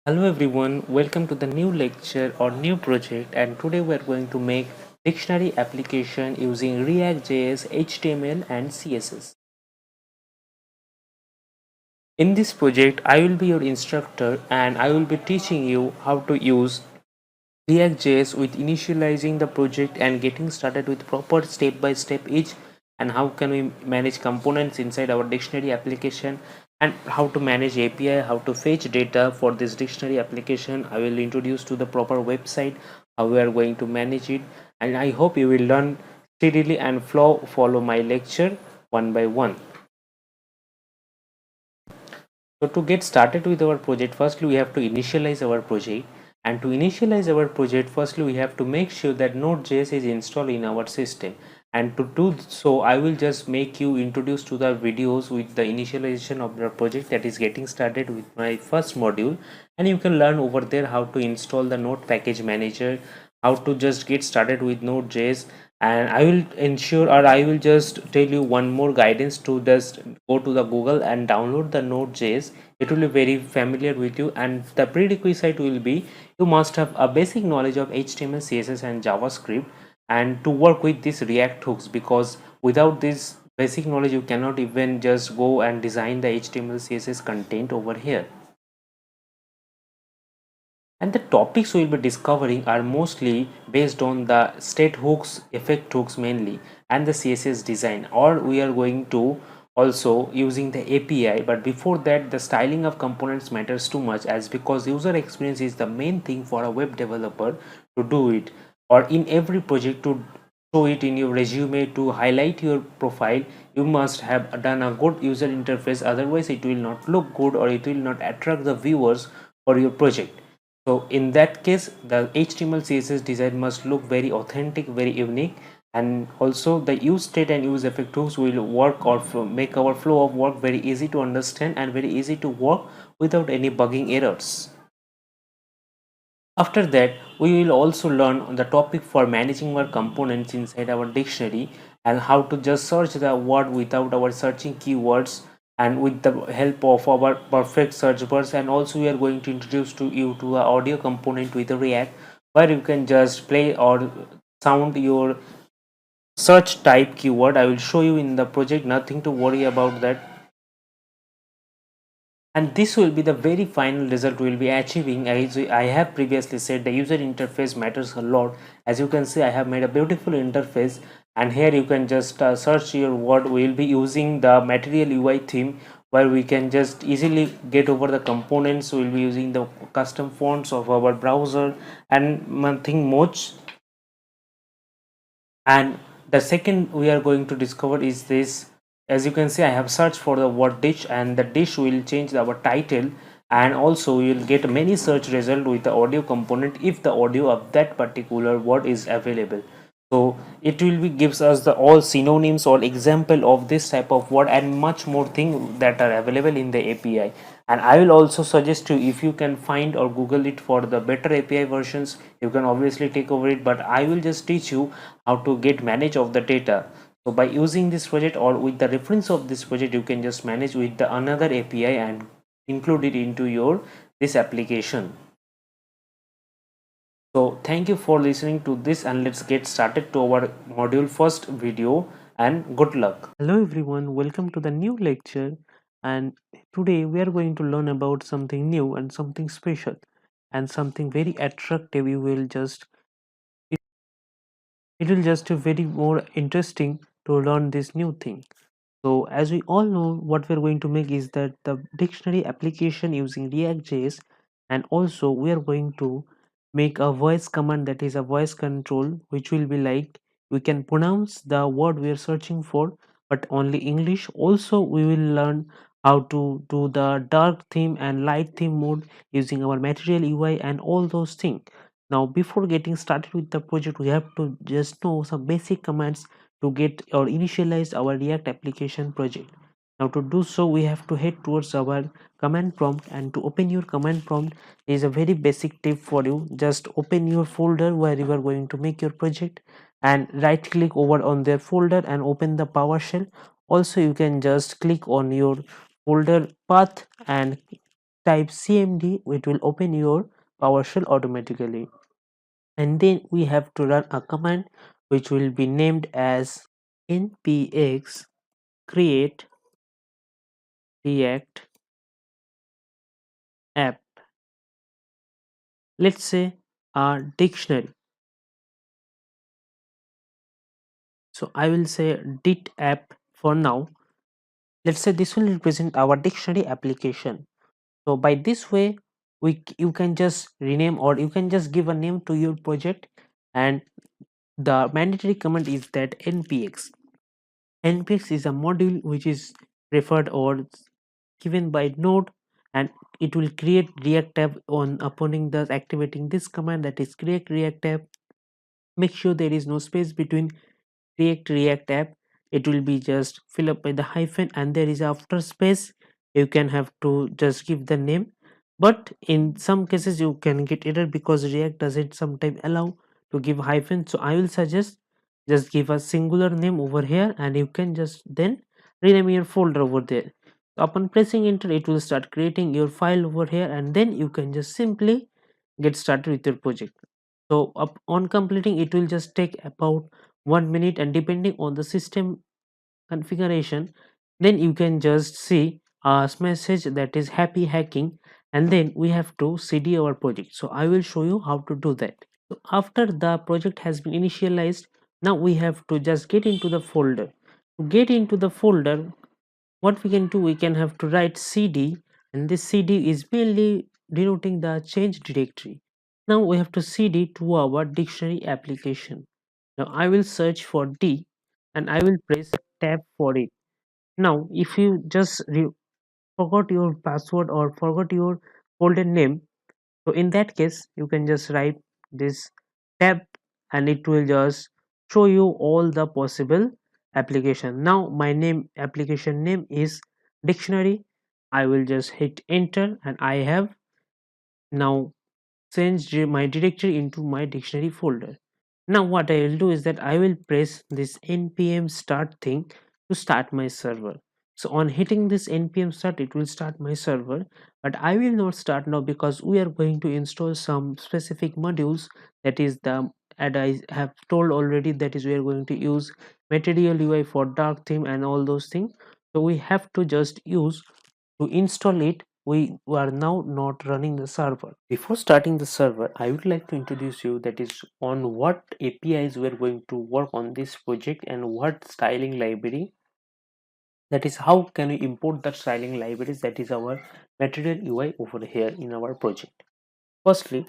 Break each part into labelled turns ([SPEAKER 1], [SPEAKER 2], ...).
[SPEAKER 1] Hello everyone, welcome to the new lecture or new project, and today we are going to make dictionary application using React.js, HTML and CSS. In this project I will be your instructor and I will be teaching you how to use React.js with initializing the project and getting started with proper step by step each, and how can we manage components inside our dictionary application, and how to manage API, how to fetch data for this dictionary application. I will introduce to the proper website how we are going to manage it, and I hope you will learn steadily and follow my lecture one by one. So to get started with our project, firstly we have to initialize our project. And to initialize our project, firstly we have to make sure that Node.js is installed in our system. And to do so, I will just make you introduced to the videos with the initialization of the project, that is getting started with my first module. And you can learn over there how to install the Node package manager, how to just get started with Node.js. And I will ensure, or I will just tell you one more guidance to just go to the Google and download the Node.js. It will be very familiar with you, and the prerequisite will be you must have a basic knowledge of HTML, CSS and JavaScript, and to work with these React hooks, because without this basic knowledge you cannot even just go and design the HTML, CSS content over here. And the topics we will be discovering are mostly based on the state hooks, effect hooks mainly, and the CSS design, or we are going to also using the API. But before that, the styling of components matters too much, as because user experience is the main thing for a web developer to do it, or in every project to show it in your resume, to highlight your profile. You must have done a good user interface, otherwise it will not look good or it will not attract the viewers for your project. So in that case, the HTML CSS design must look very authentic, very unique, and also the use state and use effect tools will work or make our flow of work very easy to understand and very easy to work without any bugging errors. After that, we will also learn on the topic for managing our components inside our dictionary, and how to just search the word without our searching keywords, and with the help of our perfect search bars. And also we are going to introduce to you to a audio component with React, where you can just play or sound your search type keyword. I will show you in the project, nothing to worry about that. And this will be the very final result we will be achieving. As I have previously said, the user interface matters a lot. As you can see, I have made a beautiful interface, and here you can just search your word. We will be using the material UI theme, where we can just easily get over the components. We will be using the custom fonts of our browser and nothing much. And the second we are going to discover is this. As you can see, I have searched for the word dish, and the dish will change our title, and also we will get many search result with the audio component if the audio of that particular word is available. So it will be gives us the all synonyms or example of this type of word and much more thing that are available in the API. And I will also suggest you, if you can find or Google it for the better API versions, you can obviously take over it, but I will just teach you how to get manage of the data. So by using this project or with the reference of this project, you can just manage with the another API and include it into your this application. So thank you for listening to this, and let's get started to our module first video, and good luck. Hello everyone, welcome to the new lecture, and today we are going to learn about something new and something special and something very attractive. You will just it will just be very more interesting to learn this new thing. So as we all know, what we're going to make is that the dictionary application using React.js, and also we are going to make a voice command, that is a voice control, which will be like we can pronounce the word we are searching for, but only English. Also, we will learn how to do the dark theme and light theme mode using our material UI and all those things. Now, before getting started with the project, we have to just know some basic commands to get or initialize our React application project. Now to do so, we have to head towards our command prompt, and to open your command prompt is a very basic tip for you. Just open your folder where you are going to make your project, and right click over on their folder and open the PowerShell. Also, you can just click on your folder path and type cmd, it will open your PowerShell automatically. And then we have to run a command which will be named as npx create react app. Let's say a dictionary. So I will say dit app for now. Let's say this will represent our dictionary application. So by this way, you can just rename, or you can just give a name to your project, and the mandatory command is that npx. Npx is a module which is referred or given by node, and it will create react tab on upon the activating this command, that is create react tab. Make sure there is no space between react app. It will be just fill up by the hyphen, and there is after space. You can have to just give the name, but in some cases you can get error because react doesn't sometimes allow to give hyphen. So I will suggest just give a singular name over here, and you can just then rename your folder over there. Upon pressing enter, it will start creating your file over here, and then you can just simply get started with your project. So on completing, it will just take about 1 minute, and depending on the system configuration, then you can just see a message that is happy hacking, and then we have to cd our project. So I will show you how to do that. So after the project has been initialized, now we have to just get into the folder. To get into the folder, what we can do, we can have to write cd, and this cd is mainly denoting the change directory. Now we have to cd to our dictionary application. Now I will search for d, and I will press tab for it. Now if you just forgot your password or forgot your folder name, so in that case you can just write this tab, and it will just show you all the possible application. Now my name application name is dictionary. I will just hit enter, and I have now changed my directory into my dictionary folder. Now what I will do is that I will press this npm start thing to start my server. So on hitting this npm start, it will start my server, but I will not start now because we are going to install some specific modules. That is the, and I have told already, that is we are going to use material UI for dark theme and all those things. So we have to just use to install it. We are now not running the server. Before starting the server, I would like to introduce you, that is on what APIs we are going to work on this project, and what styling library, that is how can we import the styling libraries, that is our material UI over here in our project. Firstly,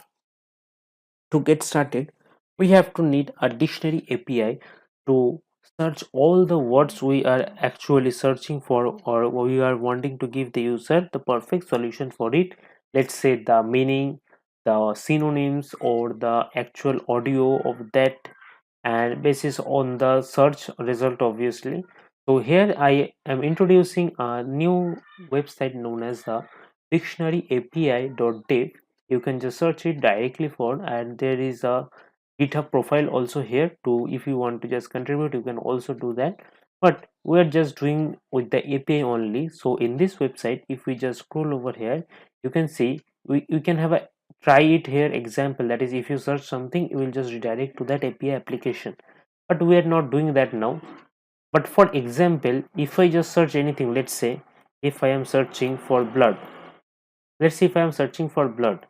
[SPEAKER 1] to get started, we have to need a dictionary API to search all the words we are actually searching for, or we are wanting to give the user the perfect solution for it. Let's say the meaning, the synonyms, or the actual audio of that, and basis on the search result, obviously. So here I am introducing a new website known as the dictionary api.dev. You can just search it directly for, and there is a GitHub profile also here too. If you want to just contribute, you can also do that, but we are just doing with the API only. So in this website, if we just scroll over here, you can see we can have a try it here example. That is, if you search something, it will just redirect to that API application, but we are not doing that now. But for example, if I just search anything, let's say if I am searching for blood, let's see, if I am searching for blood,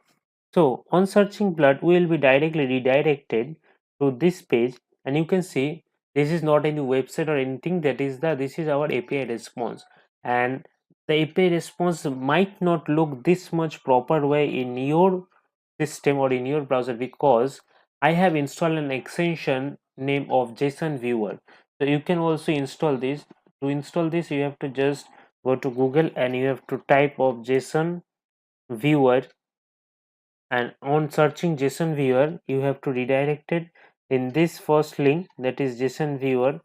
[SPEAKER 1] so on searching blood, we will be directly redirected to this page, and you can see this is not any website or anything. That is the, this is our API response, and the API response might not look this much proper way in your system or in your browser, because I have installed an extension name of JSON viewer. So you can also install this. To install this, you have to just go to Google, and you have to type of JSON viewer, and on searching JSON viewer, you have to redirect it in this first link, that is JSON viewer.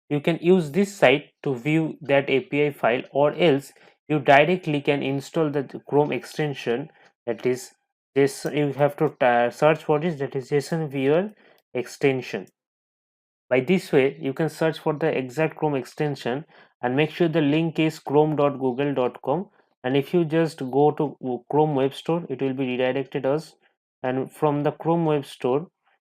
[SPEAKER 1] You can use this site to view that API file, or else you directly can install the Chrome extension, that is JSON. You have to search for this, that is JSON viewer extension. By this way, you can search for the exact Chrome extension, and make sure the link is chrome.google.com. and if you just go to Chrome Web Store, it will be redirected us, and from the Chrome Web Store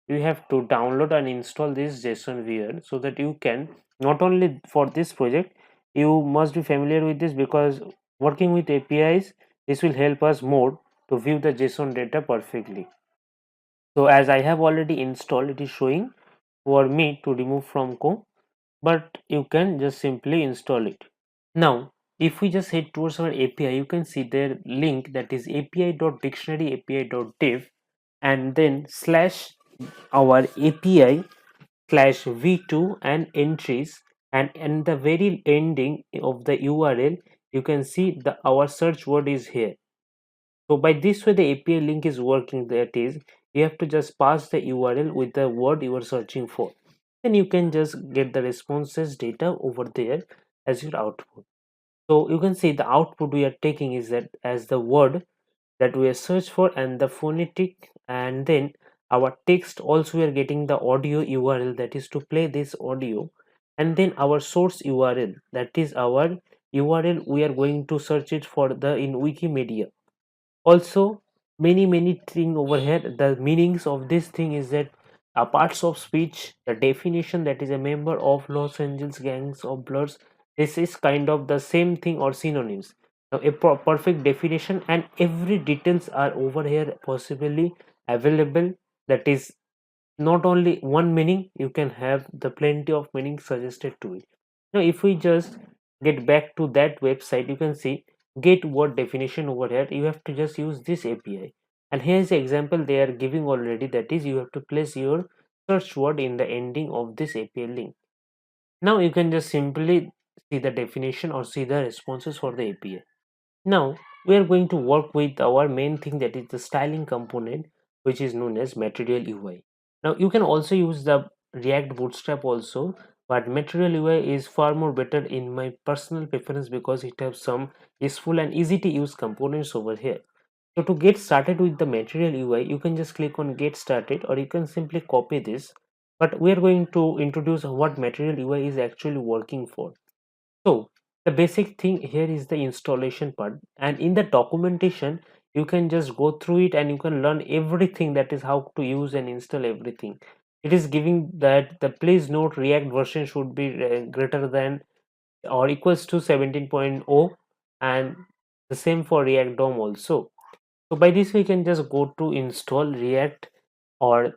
[SPEAKER 1] you have to download and install this JSON viewer, so that you can, not only for this project, you must be familiar with this, because working with APIs, this will help us more to view the JSON data perfectly. So as I have already installed, it is showing for me to remove from Chrome, but you can just simply install it. Now, if we just head towards our API, you can see their link, that is api.dictionary api.div, and then slash our API slash v2 and entries, and in the very ending of the URL you can see the our search word is here. So by this way the API link is working, that is you have to just pass the URL with the word you are searching for, then you can just get the responses data over there as your output. So you can see the output we are taking is that as the word that we are search for, and the phonetic, and then our text also we are getting the audio URL, that is to play this audio, and then our source URL, that is our URL we are going to search it for the in Wikimedia. Also many thing over here, the meanings of this thing is that parts of speech, the definition, that is a member of Los Angeles gangs of bloods, this is kind of the same thing or synonyms. Now a perfect definition and every details are over here possibly available, that is not only one meaning, you can have the plenty of meaning suggested to it. Now if we just get back to that website, you can see get word definition over here, you have to just use this API, and here's the example they are giving already, that is you have to place your search word in the ending of this API link. Now you can just simply see the definition or see the responses for the API. Now we are going to work with our main thing, that is the styling component, which is known as Material UI. Now you can also use the React Bootstrap also, but Material UI is far more better in my personal preference, because it has some useful and easy to use components over here. So to get started with the Material UI, you can just click on Get Started, or you can simply copy this. But we are going to introduce what Material UI is actually working for. So the basic thing here is the installation part, and in the documentation you can just go through it and you can learn everything, that is how to use and install everything. It is giving that the please note React version should be greater than or equals to 17.0, and the same for React DOM also. So by this we can just go to install React, or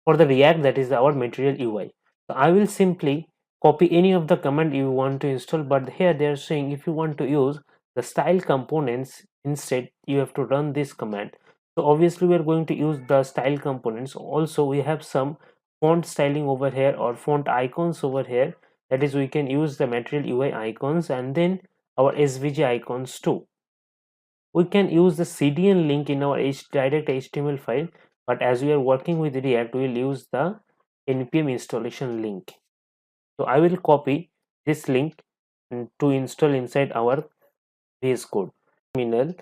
[SPEAKER 1] for the React, that is our Material UI. So I will simply copy any of the command you want to install, but here they are saying if you want to use the style components instead, you have to run this command. So obviously we are going to use the style components. Also we have some font styling over here or font icons over here, that is we can use the Material UI icons, and then our SVG icons too. We can use the CDN link in our direct HTML file, but as we are working with React, we will use the npm installation link. So I will copy this link to install inside our VS Code terminal.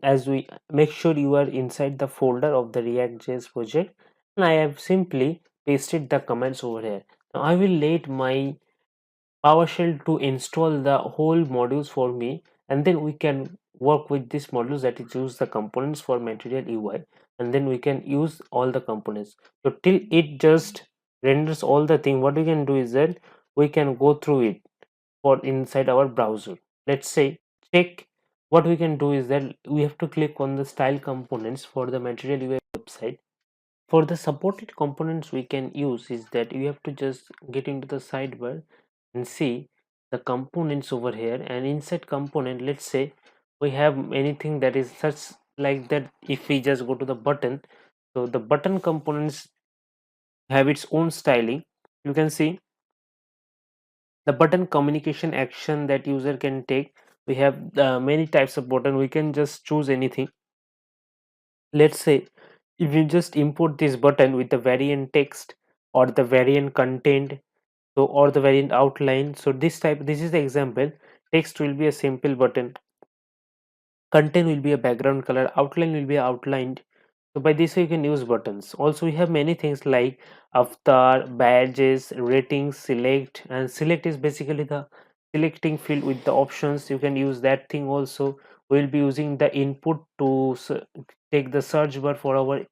[SPEAKER 1] As we make sure you are inside the folder of the React.js project, and I have simply pasted the commands over here. Now I will let my PowerShell to install the whole modules for me, and then we can work with these modules, that is use the components for Material UI, and then we can use all the components. So till it just renders all the thing, what we can do is that we can go through it for inside our browser. Let's say check. What we can do is that we have to click on the style components for the Material UI website. For the supported components we can use is that you have to just get into the sidebar and see the components over here, and inside component, let's say we have anything that is such like that. If we just go to the button, so the button components have its own styling. You can see the button communication action that user can take. We have many types of button, we can just choose anything. Let's say if you just import this button with the variant text or the variant content, so or the variant outline, so this is the example. Text will be a simple button, content will be a background color, outline will be outlined. So by this way you can use buttons. Also we have many things like avatar, badges, ratings, select, and select is basically the selecting field with the options. You can use that thing also. we'll be using the input to take the search bar for our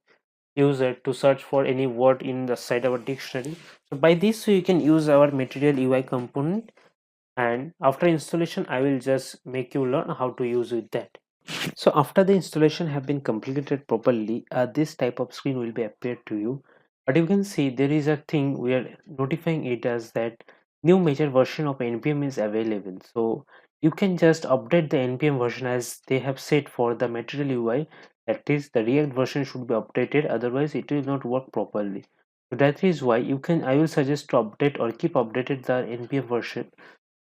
[SPEAKER 1] user to search for any word in the side of our dictionary. So by this way you can use our material UI component, and after installation I will just make you learn how to use with that. So after the installation have been completed properly, this type of screen will be appeared to you. But you can see there is a thing we are notifying it as that new major version of npm is available. So you can just update the npm version as they have said for the material UI, that is the react version should be updated, otherwise it will not work properly. So that is why you can, I will suggest to update or keep updated the npm version.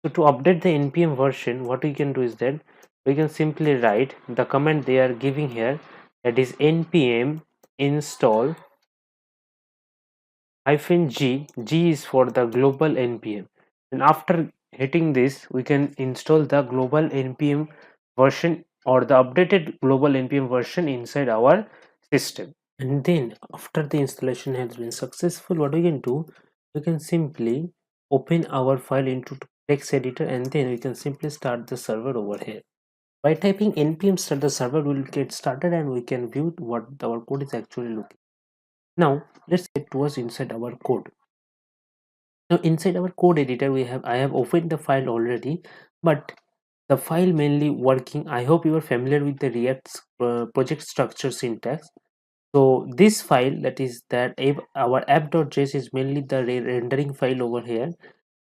[SPEAKER 1] So to update the npm version, what we can do is that we can simply write the command they are giving here, that is npm install -g. G is for the global npm, and after hitting this we can install the global npm version or the updated global npm version inside our system. And then after the installation has been successful, what we can do, we can simply open our file into text editor, and then we can simply start the server over here. By typing npm start, the server will get started and we can view what our code is actually looking. Now let's get towards inside our code. Now inside our code editor I have opened the file already, but the file mainly working, I hope you are familiar with the React project structure syntax. So this file, that is that our app.js is mainly the rendering file over here,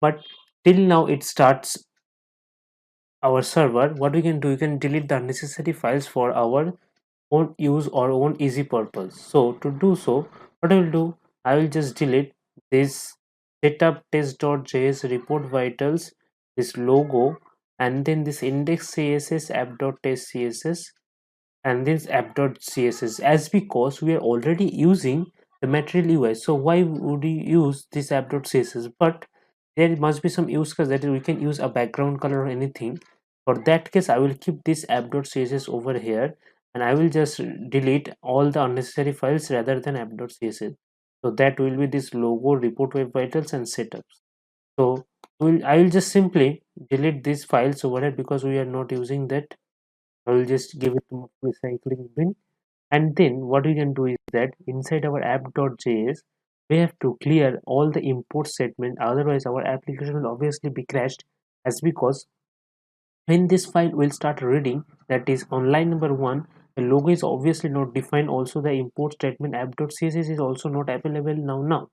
[SPEAKER 1] but till now it starts our server. What we can do, you can delete the unnecessary files for our own use or own easy purpose. So to do so, what I will do, I will just delete this setup test.js report vitals, this logo, and then this index css app.test css, and this app.css, as because we are already using the material UI. So why would we use this app.css? But there must be some use case, that is we can use a background color or anything. For that case I will keep this app.css over here, and I will just delete all the unnecessary files rather than app.css. So that will be this logo, report web vitals, and setups. So I will just simply delete these files over here because we are not using that. I will just give it to recycling bin. And then what we can do is that inside our app.js, we have to clear all the import statement, otherwise our application will obviously be crashed, as because when this file will start reading, that is on line number 1, the logo is obviously not defined, also the import statement app.css is also not available now.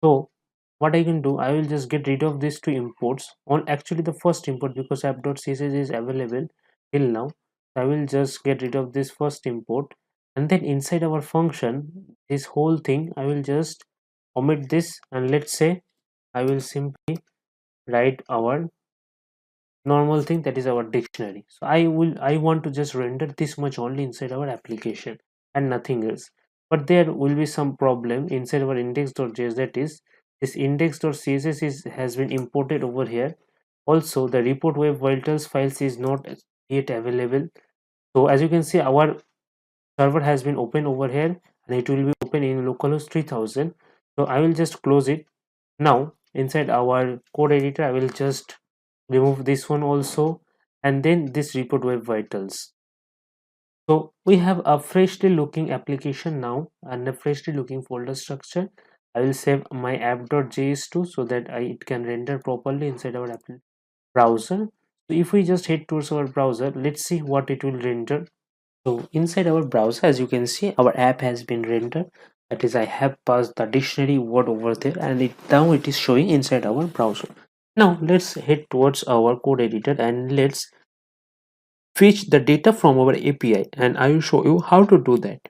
[SPEAKER 1] So what I can do, I will just get rid of these two imports on actually the first import, because app.css is available till now. I will just get rid of this first import, and then inside our function, this whole thing I will just omit this, and let's say I will simply write our normal thing, that is our dictionary. So I want to just render this much only inside our application and nothing else. But there will be some problem inside our index.js, that is this index.css has been imported over here. Also the report web vitals files is not yet available. So as you can see, our server has been open over here, and it will be open in localhost 3000. So I will just close it. Now inside our code editor I will just remove this one also, and then this report web vitals. So we have a freshly looking application now and a freshly looking folder structure. I will save my app.js too, so that it can render properly inside our browser. So if we just head towards our browser, let's see what it will render. So inside our browser, as you can see, our app has been rendered. That is, I have passed the dictionary word over there, and now it is showing inside our browser. Now let's head towards our code editor and let's fetch the data from our API, and I will show you how to do that.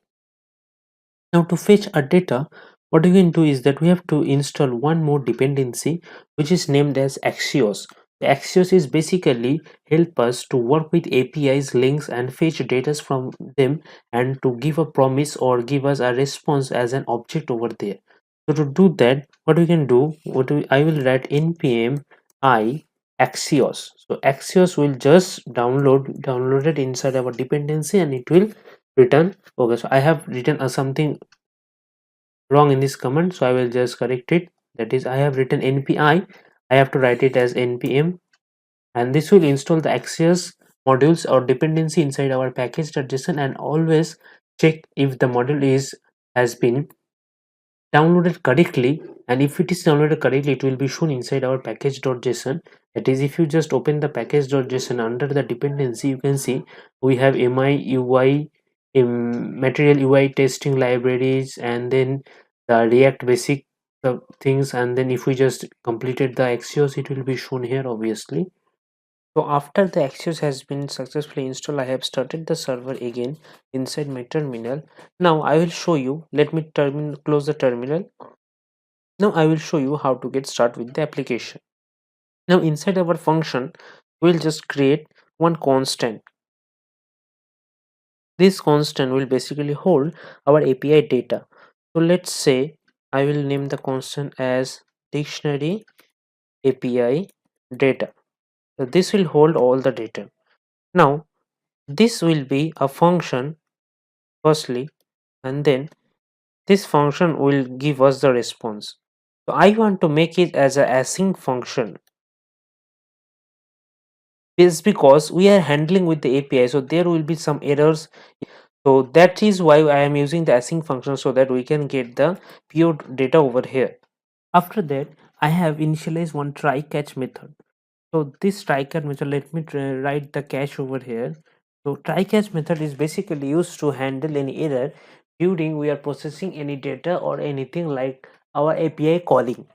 [SPEAKER 1] Now to fetch a data, what we can do is that we have to install one more dependency, which is named as Axios. The Axios is basically help us to work with APIs, links, and fetch data from them, and to give a promise or give us a response as an object over there. So to do that, what we can do, I will write npm I Axios. So Axios will just download it inside our dependency, and it will return. Okay, so I have written something wrong in this command, so I will just correct it. That is, I have written npi, I have to write it as npm, and this will install the Axios modules or dependency inside our package.json, and always check if the module is has been downloaded correctly. And if it is downloaded correctly, it will be shown inside our package.json. That is, if you just open the package.json under the dependency, you can see we have mi ui, material ui testing libraries, and then the react basic things. And then if we just completed the axios, it will be shown here obviously. So after the Axios has been successfully installed, I have started the server again inside my terminal. Now I will show you. Let me close the terminal. Now I will show you how to get started with the application. Now inside our function, we'll just create one constant. This constant will basically hold our API data. So let's say I will name the constant as dictionary API data. So this will hold all the data. Now this will be a function firstly, and then this function will give us the response. So I want to make it as a async function. Is because we are handling with the API, so there will be some errors. So that is why I am using the async function, so that we can get the pure data over here. After that, I have initialized one try catch method. So this try catch method, let me write the catch over here. So try catch method is basically used to handle any error during we are processing any data or anything like our API calling.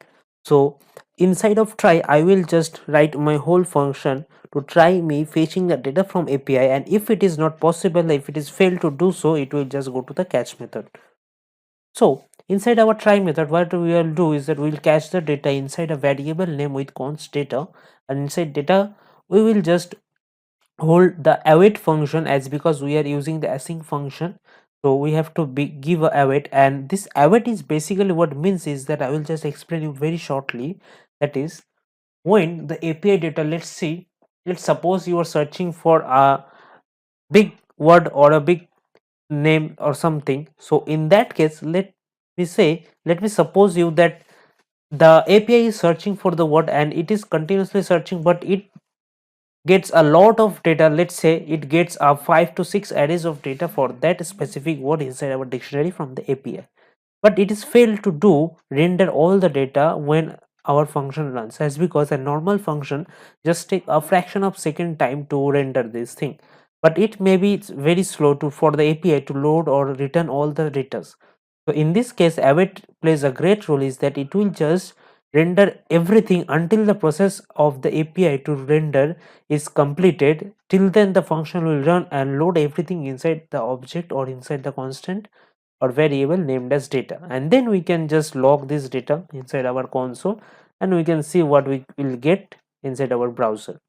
[SPEAKER 1] So inside of try, I will just write my whole function to try me fetching the data from API, and if it is not possible, if it is failed to do so, it will just go to the catch method. So inside our try method, what we will do is that we will catch the data inside a variable name with const data, and inside data we will just hold the await function, as because we are using the async function, so we have to give a await. And this await is basically what means is that I will just explain you very shortly. That is, when the API data, let's suppose you are searching for a big word or a big name or something. So in that case, let me suppose you that the API is searching for the word and it is continuously searching, but it gets a lot of data. Let's say it gets 5 to 6 arrays of data for that specific word inside our dictionary from the API, but it is failed to do render all the data when our function runs, as because a normal function just take a fraction of second time to render this thing, but it may be it's very slow to for the API to load or return all the data. So in this case, await plays a great role, is that it will just render everything until the process of the API to render is completed. Till then the function will run and load everything inside the object or inside the constant or variable named as data, and then we can just log this data inside our console, and we can see what we will get inside our browser.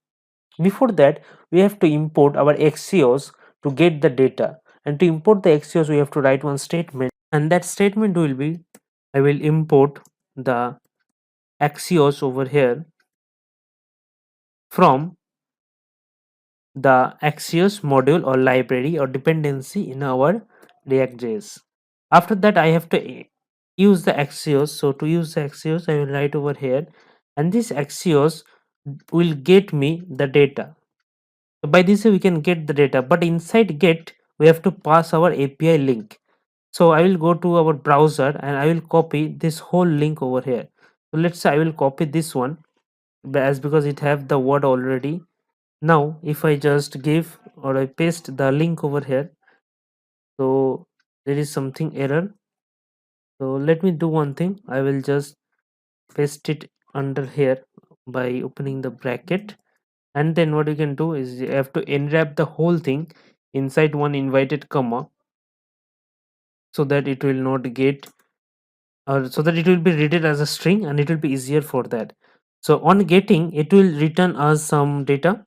[SPEAKER 1] Before that, we have to import our axios to get the data, and to import the axios we have to write one statement, and that statement will be, I will import the axios over here from the Axios module or library or dependency in our React.js. After that, I have to use the Axios. So to use the Axios, I will write over here, and this Axios will get me the data. So by this way, we can get the data, but inside get, we have to pass our API link. So I will go to our browser and I will copy this whole link over here. So let's say I will copy this one, as because it have the word already. Now if I just give or I paste the link over here, so there is something error. So let me do one thing, I will just paste it under here by opening the bracket, and then what you can do is you have to enwrap the whole thing inside one invited comma, so that it will not get, or so that it will be read as a string and it will be easier for that. So on getting, it will return us some data.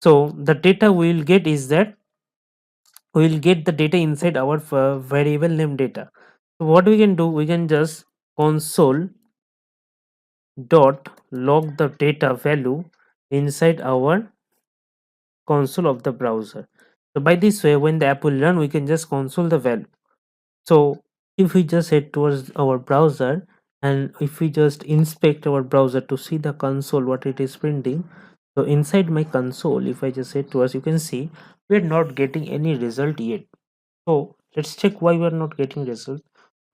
[SPEAKER 1] So the data we will get is that we will get the data inside our variable name data. So what we can do, we can just console dot log the data value inside our console of the browser. So by this way, when the app will run, we can just console the value. So if we just head towards our browser, and if we just inspect our browser to see the console what it is printing, So inside my console, if I just say to us, you can see we're not getting any result yet. So let's check why we are not getting result.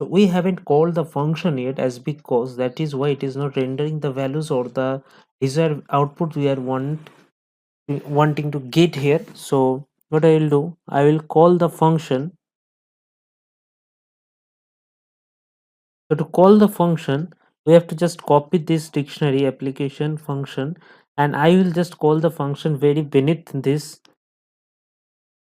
[SPEAKER 1] So we haven't called the function yet, as because that is why it is not rendering the values or the desired output we are wanting to get here. So what I will do, I will call the function. So to call the function, we have to just copy this dictionary application function, and I will just call the function very beneath this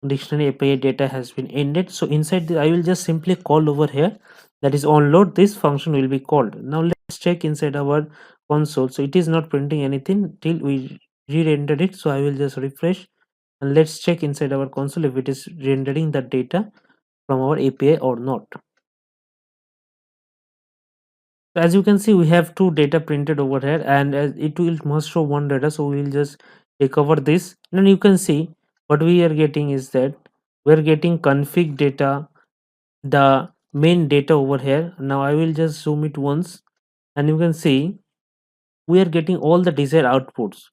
[SPEAKER 1] dictionary API data has been ended. So inside the, I will just simply call over here, that is on load, this function will be called. Now let's check inside our console. So it is not printing anything till we re-rendered it. So I will just refresh and let's check inside our console if it is rendering the data from our API or not. So as you can see, we have two data printed over here, and as it will must show one data, so we will just recover this. And you can see what we are getting is that we're getting config data, the main data over here. Now I will just zoom it once, and you can see we are getting all the desired outputs.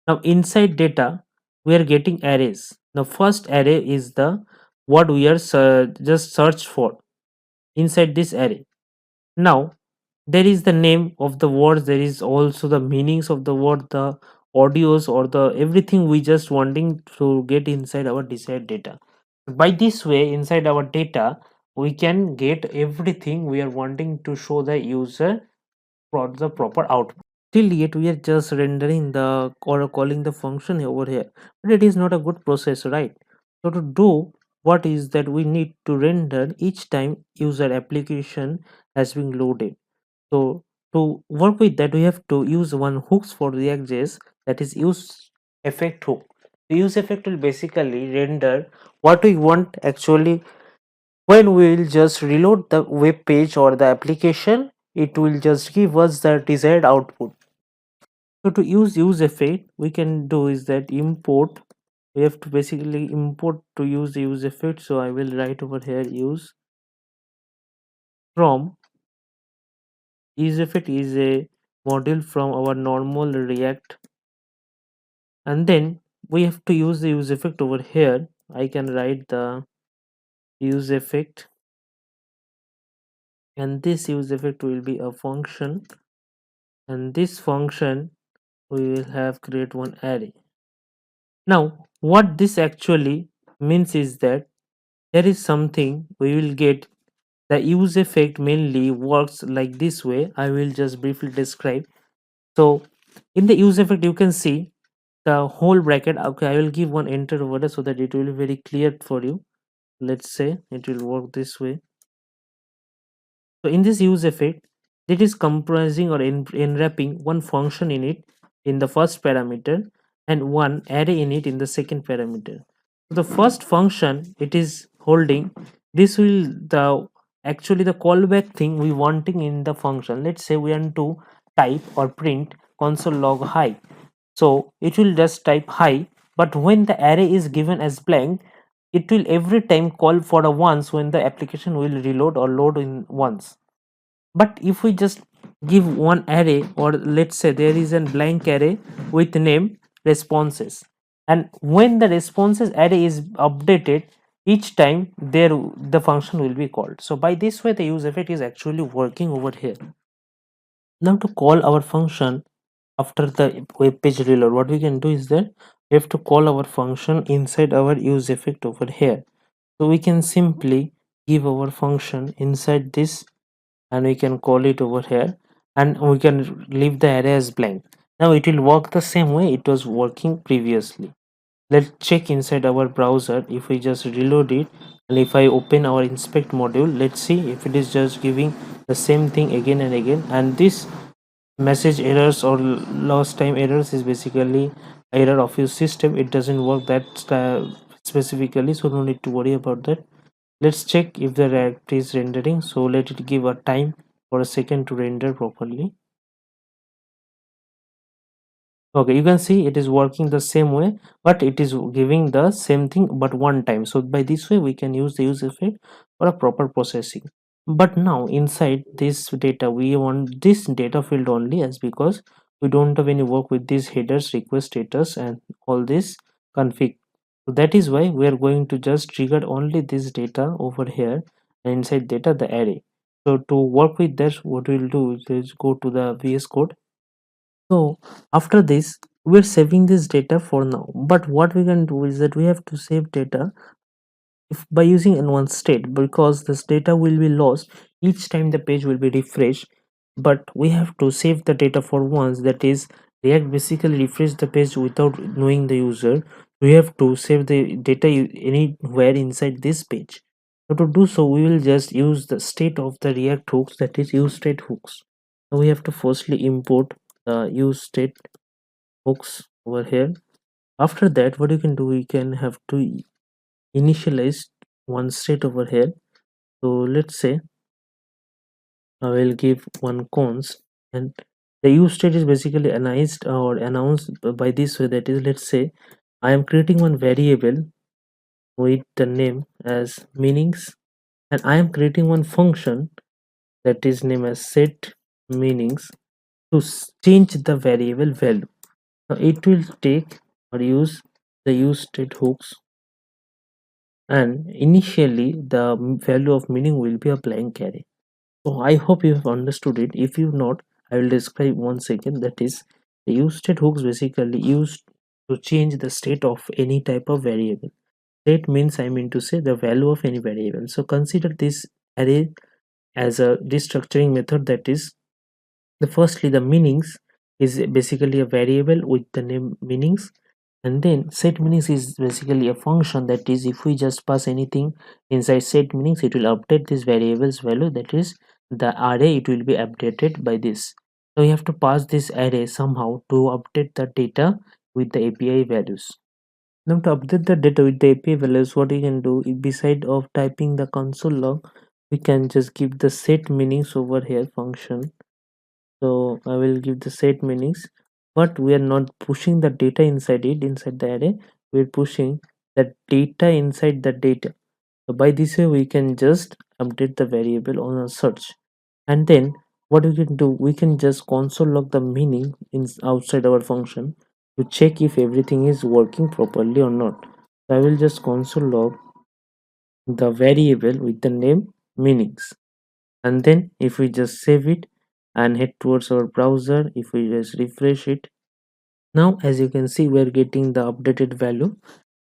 [SPEAKER 1] Now inside data, we are getting arrays. The first array is the what we are just search for inside this array. Now there is the name of the words, there is also the meanings of the word, the audios or the everything we just wanting to get inside our desired data. By this way, inside our data we can get everything we are wanting to show the user for the proper output. Till yet we are just rendering the or calling the function over here, but it is not a good process, right? So to do what is that, we need to render each time user application has been loaded. So to work with that, we have to use one hooks for React.js, that is use effect hook. The use effect will basically render what we want actually. When we will just reload the web page or the application, it will just give us the desired output. So to use effect, we can do is that import. We have to basically import to use the use effect. So I will write over here use from. Use effect is a module from our normal React, and then we have to use the use effect over here. I can write the use effect, and this use effect will be a function, and this function we will have create one array. Now what this actually means is that there is something we will get. The use effect mainly works like this way. I will just briefly describe. So in the use effect, you can see the whole bracket. Okay, I will give one enter over there so that it will be very clear for you. Let's say it will work this way. So in this use effect, it is comprising or enwrapping one function in it in the first parameter and one array in it in the second parameter. So the first function it is holding, this will the actually the callback thing we wanting in the function. Let's say we want to type or print console log hi. So it will just type hi, but when the array is given as blank, it will every time call for a once when the application will reload or load in once. But if we just give one array, or let's say there is a blank array with name responses, and when the responses array is updated, each time there the function will be called. So by this way the use effect is actually working over here. Now to call our function after the web page reload, what we can do is that we have to call our function inside our use effect over here. So we can simply give our function inside this, and we can call it over here, and we can leave the array as blank. Now it will work the same way it was working previously. Let's check inside our browser. If we just reload it, and if I open our inspect module, let's see if it is just giving the same thing again and again. And this message errors or lost time errors is basically error of your system. It doesn't work that specifically, so no need to worry about that. Let's check if the react is rendering. So let it give a time for a second to render properly. Okay, you can see it is working the same way, but it is giving the same thing but one time. So by this way we can use the use effect for a proper processing. But now inside this data we want this data field only, as because we don't have any work with these headers, request status, and all this config. So that is why we are going to just trigger only this data over here, and inside data the array. So to work with that, what we'll do is go to the VS Code. So after this, we're saving this data for now. But what we can do is that we have to save data if by using in one state, because this data will be lost each time the page will be refreshed. But we have to save the data for once, that is React basically refresh the page without knowing the user. We have to save the data anywhere inside this page. So to do so, we will just use the state of the React hooks, that is use state hooks. So we have to firstly import the use state hooks over here. After that, what you can do, you can have to initialize one state over here. So let's say I will give one const, and the use state is basically announced by this way, that is, let's say I am creating one variable with the name as meanings, and I am creating one function that is named as set meanings to change the variable value. Now it will take or use the use state hooks, and initially the value of meaning will be a blank array. So I hope you have understood it. If you not, I will describe once again. That is, the use state hooks basically used to change the state of any type of variable. State means, I mean to say, the value of any variable. So consider this array as a destructuring method. That is, the firstly the meanings is basically a variable with the name meanings, and then set meanings is basically a function, that is if we just pass anything inside set meanings, it will update this variable's value, that is the array, it will be updated by this. So we have to pass this array somehow to update the data with the API values. Now to update the data with the API values, what we can do is, beside of typing the console log, we can just give the set meanings over here function. So I will give the set meanings, but we are not pushing the data inside it, inside the array. We're pushing the data inside the data. So by this way we can just update the variable on a search. And then what we can do, we can just console log the meaning in outside our function to check if everything is working properly or not. So I will just console log the variable with the name meanings, and then if we just save it and head towards our browser, if we just refresh it, now as you can see we are getting the updated value,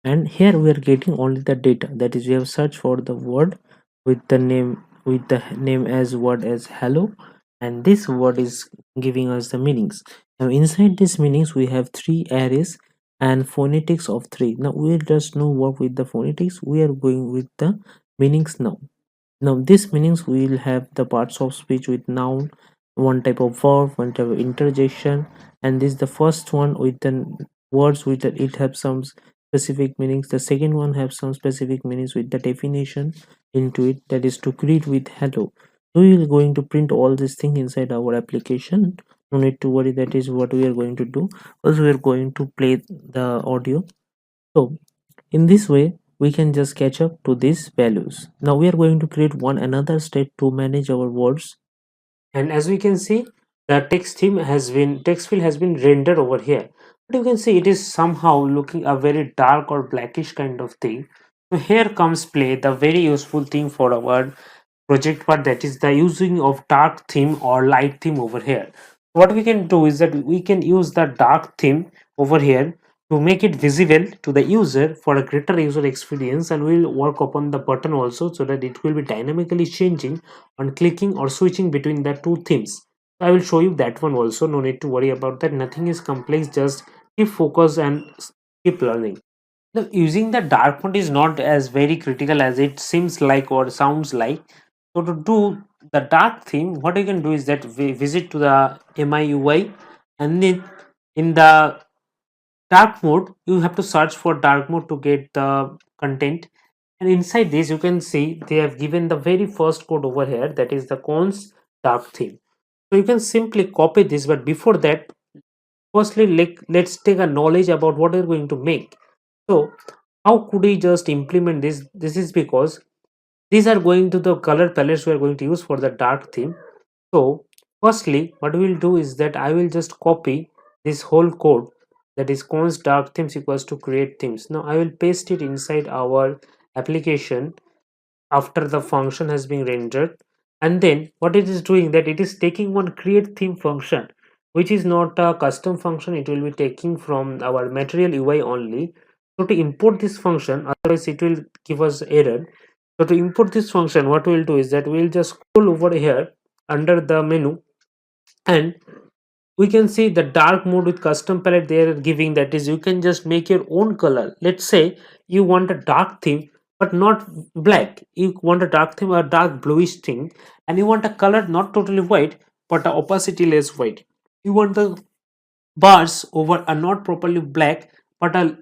[SPEAKER 1] and here we are getting only the data, that is we have searched for the word with the name as word as hello, and this word is giving us the meanings. Now inside these meanings we have three arrays and phonetics of three. Now we just no work with the phonetics, we are going with the meanings now. Now this meanings we will have the parts of speech with noun, one type of verb, one type of interjection, and this is the first one with the words with the, it have some specific meanings. The second one have some specific meanings with the definition into it, that is to greet with hello. So we are going to print all these things inside our application. No need to worry, that is what we are going to do. Also we are going to play the audio. So in this way, we can just catch up to these values. Now we are going to create one another state to manage our words. And as we can see, the text field has been rendered over here. But you can see it is somehow looking a very dark or blackish kind of thing. So here comes play, the very useful thing for our project part, that is the using of dark theme or light theme over here. What we can do is that we can use the dark theme over here to make it visible to the user for a greater user experience, and we'll work upon the button also so that it will be dynamically changing on clicking or switching between the two themes. I will show you that one also, no need to worry about that, nothing is complex, just keep focus and keep learning. Now, using the dark font is not as very critical as it seems like or sounds like. So to do the dark theme, what you can do is that we visit to the MIUI, and then in the dark mode, you have to search for dark mode to get the content. And inside this, you can see they have given the very first code over here, that is the cons dark theme. So you can simply copy this, but before that, firstly, let's take a knowledge about what we're going to make. So how could we just implement this? This is because these are going to the color palettes we are going to use for the dark theme. So Firstly, what we will do is that I will just copy this whole code, that is const dark themes equals to create themes. Now I will paste it inside our application after the function has been rendered, and then what it is doing, that it is taking one create theme function, which is not a custom function. It will be taking from our material UI only. So to import this function, otherwise it will give us error. So to import this function, what we will do is that we will just scroll over here under the menu, and we can see the dark mode with custom palette they are giving, that is you can just make your own color. Let's say you want a dark theme but not black, you want a dark theme or a dark bluish thing, and you want a color not totally white but a opacity less white. You want the bars over are not properly black but a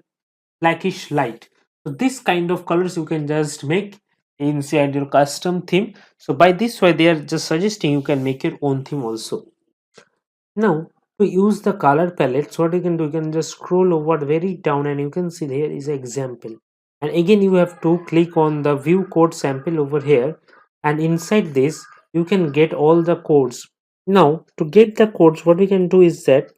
[SPEAKER 1] blackish light. So this kind of colors you can just make inside your custom theme. So by this way they are just suggesting you can make your own theme also. Now, to use the color palettes, what you can do, you can just scroll over very down and you can see there is an example. And again, you have to click on the view code sample over here. And inside this, you can get all the codes. Now, to get the codes, what we can do is that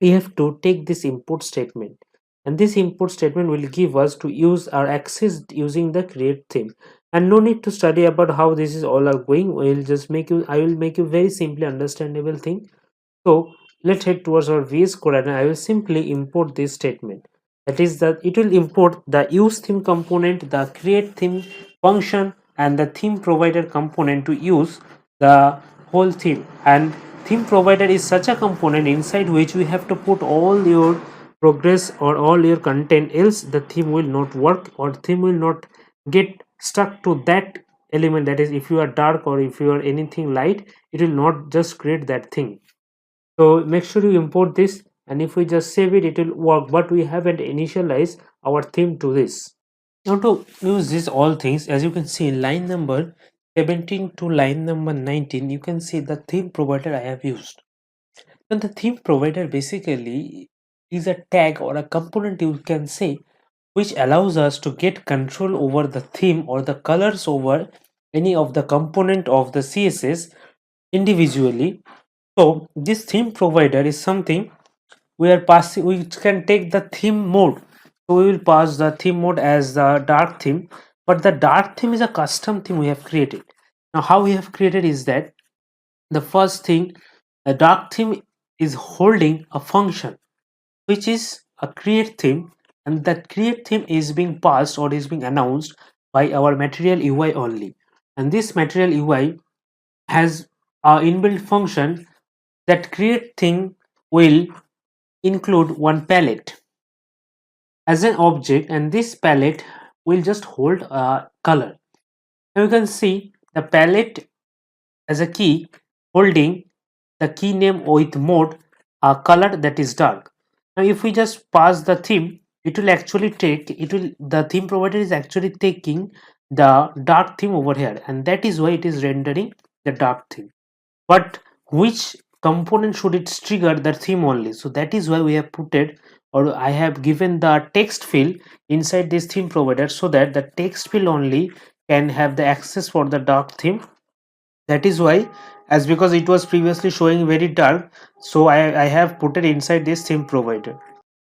[SPEAKER 1] we have to take this import statement. And this import statement will give us to use our access using the create theme. And no need to study about how this is all are going. We'll just make you, I will make you very simply understandable thing. So let's head towards our VS Code, and I will simply import this statement. That is that it will import the use theme component, the create theme function, and the theme provider component to use the whole theme. And theme provider is such a component inside which we have to put all your progress or all your content, else the theme will not work or theme will not get stuck to that element. That is, if you are dark or if you are anything light, it will not just create that thing. So make sure you import this, and if we just save it, it will work, but we haven't initialized our theme to this. Now to use these all things, as you can see in line number 17 to line number 19, you can see the theme provider I have used. And the theme provider basically is a tag or a component, you can say, which allows us to get control over the theme or the colors over any of the component of the CSS individually. So this theme provider is something we are passing. We can take the theme mode, so we will pass the theme mode as the dark theme, but the dark theme is a custom theme we have created. Now how we have created is that the first thing, the dark theme is holding a function which is a create theme, and that create theme is being passed or is being announced by our material UI only. And this material UI has a inbuilt function, that create thing will include one palette as an object, and this palette will just hold a color. Now you can see the palette as a key holding the key name with mode a color that is dark. Now if we just pass the theme, it will actually take, it will, the theme provider is actually taking the dark theme over here, and that is why it is rendering the dark theme. But which component should it trigger the theme only? So that is why we have put it, or I have given the text field inside this theme provider, so that the text field only can have the access for the dark theme. That is why, as because it was previously showing very dark, so I have put it inside this theme provider.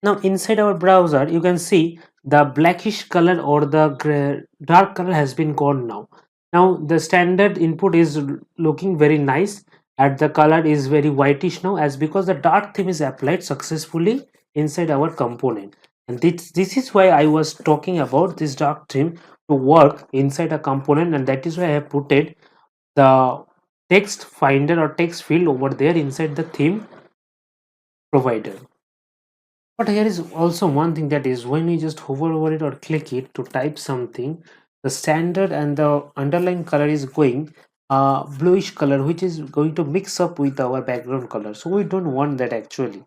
[SPEAKER 1] Now inside our browser, you can see the blackish color or the dark color has been gone now. Now the standard input is looking very nice, and the color is very whitish now, as because the dark theme is applied successfully inside our component. And this is why I was talking about this dark theme to work inside a component, and that is why I have put it the text finder or text field over there inside the theme provider. But here is also one thing, that is when we just hover over it or click it to type something, the standard and the underlying color is going bluish color, which is going to mix up with our background color. So we don't want that actually.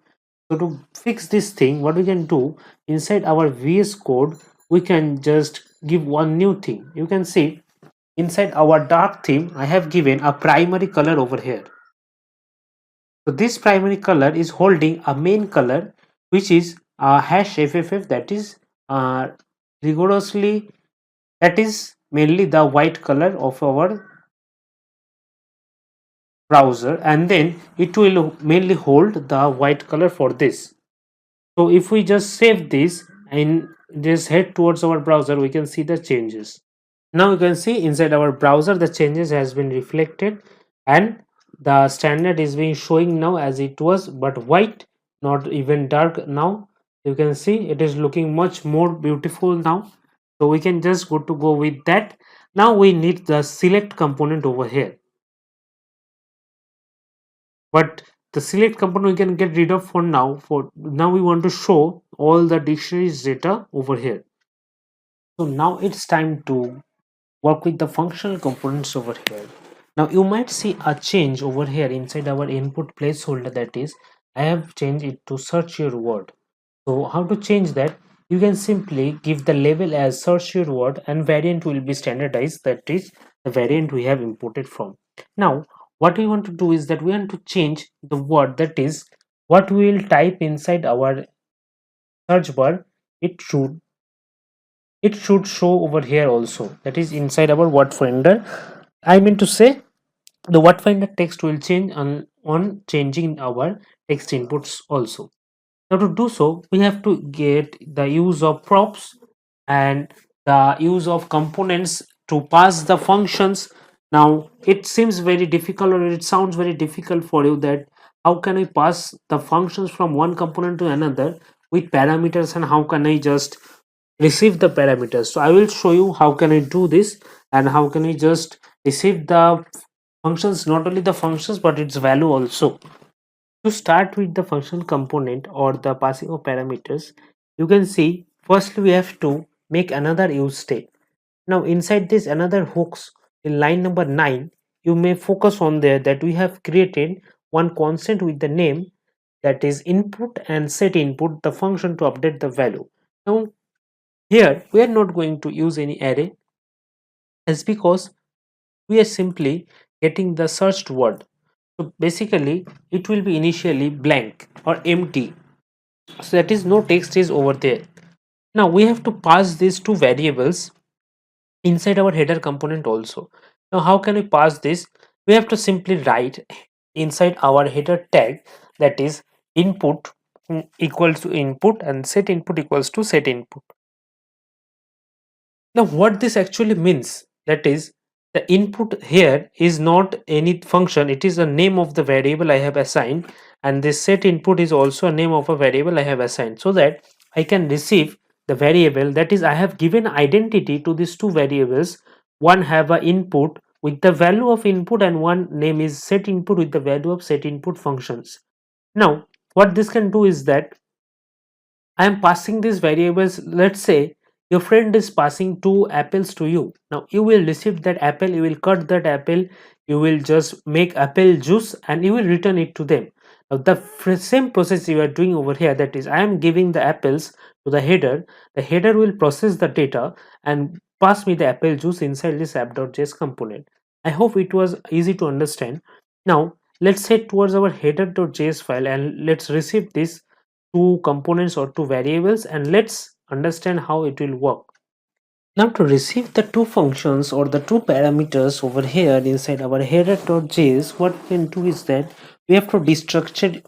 [SPEAKER 1] So to fix this thing, what we can do inside our VS Code, we can just give one new thing. You can see inside our dark theme, I have given a primary color over here. So this primary color is holding a main color, which is hash FFF, that is uh, rigorously, that is mainly the white color of our browser, and then it will mainly hold the white color for this. So if we just save this and just head towards our browser, we can see the changes. Now you can see inside our browser the changes has been reflected, and the standard is being showing now as it was, but white, not even dark now. You can see it is looking much more beautiful now. So we can just go with that. Now we need the select component over here, but the select component we can get rid of for now. For now we want to show all the dictionaries data over here. So now it's time to work with the functional components over here. Now you might see a change over here inside our input placeholder, that is I have changed it to search your word. So how to change that? You can simply give the label as search your word and variant will be standardized, that is the variant we have imported from. Now what we want to do is that we want to change the word, that is what we will type inside our search bar. It should show over here also, that is inside our word finder. I mean to say the word finder text will change on changing our text inputs also. Now to do so we have to get the use of props and the use of components to pass the functions. Now it seems very difficult, or it sounds very difficult for you, that how can I pass the functions from one component to another with parameters, and how can I just receive the parameters. So I will show you how can I do this, and how can I just receive the functions, not only the functions but its value also. To start with the function component or the passing of parameters, you can see firstly we have to make another use state. Now inside this another hooks in line number 9, you may focus on there that we have created one constant with the name, that is input, and set input the function to update the value. Now here we are not going to use any array, as because we are simply getting the searched word. So basically it will be initially blank or empty, so that is no text is over there. Now we have to pass these two variables inside our header component also. Now how can we pass this? We have to simply write inside our header tag, that is input equals to input and set input equals to set input. Now, what this actually means, that is, the input here is not any function, it is a name of the variable I have assigned, and this set input is also a name of a variable I have assigned, so that I can receive the variable, that is, I have given identity to these two variables. One have a input with the value of input, and one name is set input with the value of set input functions. Now, what this can do is that I am passing these variables. Let's say your friend is passing two apples to you. Now you will receive that apple, you will cut that apple, you will just make apple juice and you will return it to them. Now the same process you are doing over here, that is I am giving the apples to the header will process the data and pass me the apple juice inside this app.js component. I hope it was easy to understand. Now let's head towards our header.js file and let's receive this two components or two variables, and let's understand how it will work. Now to receive the two functions or the two parameters over here inside our header.js, what we can do is that we have to destructure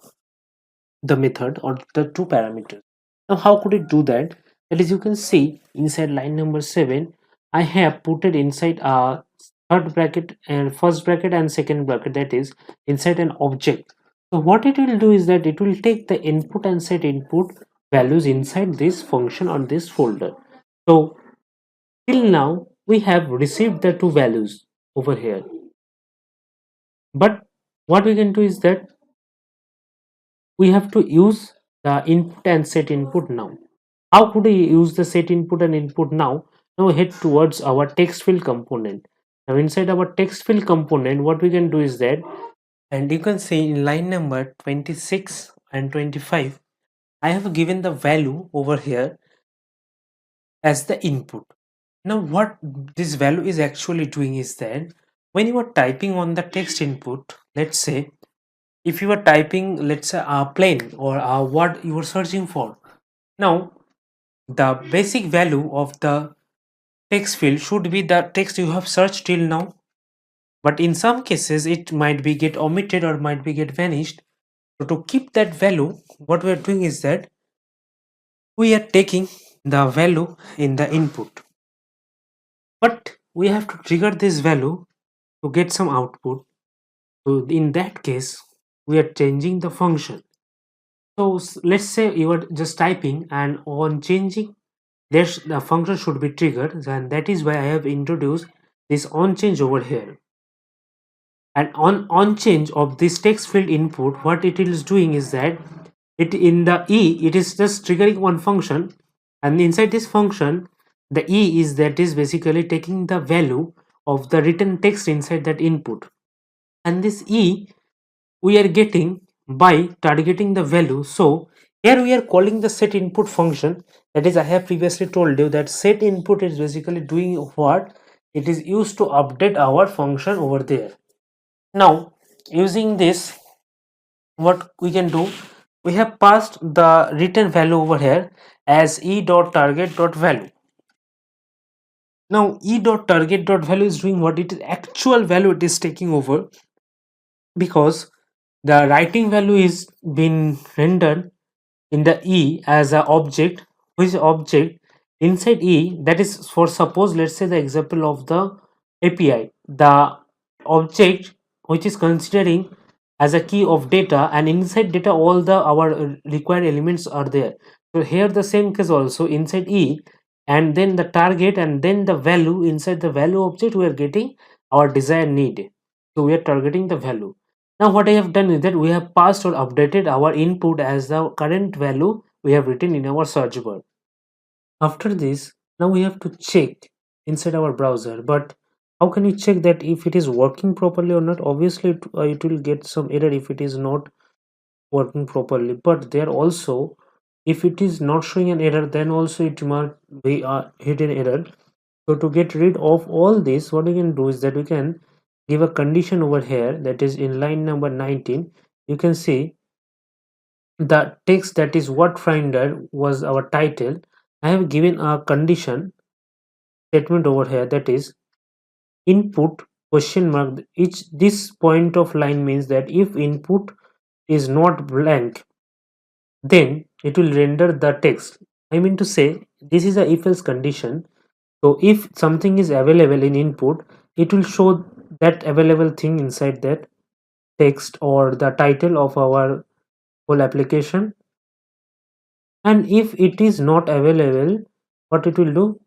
[SPEAKER 1] the method or the two parameters. Now how could it do that? That is, you can see inside line number 7, I have put it inside a third bracket and first bracket and second bracket, that is inside an object. So what it will do is that it will take the input and set input values inside this function or this folder. So till now we have received the two values over here, but what we can do is that we have to use the input and set input now. How could we use the set input and input now? Now head towards our text field component. Now inside our text field component, what we can do is that, and you can see in line number 26 and 25, I have given the value over here as the input. Now what this value is actually doing is that when you are typing on the text input, let's say if you are typing, let's say a plane or what you are searching for, now the basic value of the text field should be the text you have searched till now. but in some cases it might be get omitted or might be get vanished. So to keep that value, what we are doing is that we are taking the value in the input, but we have to trigger this value to get some output. So in that case, we are changing the function. So let's say you are just typing, and on changing, there's the function should be triggered, and that is why I have introduced this on change over here. And on change of this text field input, what it is doing is that it in the it is just triggering one function, and inside this function, the is that is basically taking the value of the written text inside that input, and this we are getting by targeting the value. So here we are calling the set input function. That is, I have previously told you that set input is basically doing what it is used to update our function over there. Now using this, what we can do, we have passed the written value over here as e dot target dot value. Now e dot target dot value is doing what it is actual value it is taking over, because the writing value is being rendered in the e as a object, which object inside e, that is, for suppose let's say the example of the API, the object which is considering as a key of data, and inside data all the our required elements are there. So here the same case also inside e, and then the target, and then the value inside the value object we are getting our desired need. So we are targeting the value. Now what I have done is that we have passed or updated our input as the current value we have written in our search bar. After this, now we have to check inside our browser. But how can we check that if it is working properly or not? Obviously, it will get some error if it is not working properly. But there also, if it is not showing an error, then also it might be a hidden error. So to get rid of all this, what we can do is that we can give a condition over here, that is in line number 19. You can see the text, that is what finder was our title. I have given a condition statement over here, that is input question mark. Each this point of line means that if input is not blank, then it will render the text. I mean to say, this is a if else condition. So if something is available in input, it will show that available thing inside that text or the title of our whole application. And if it is not available, what it will do,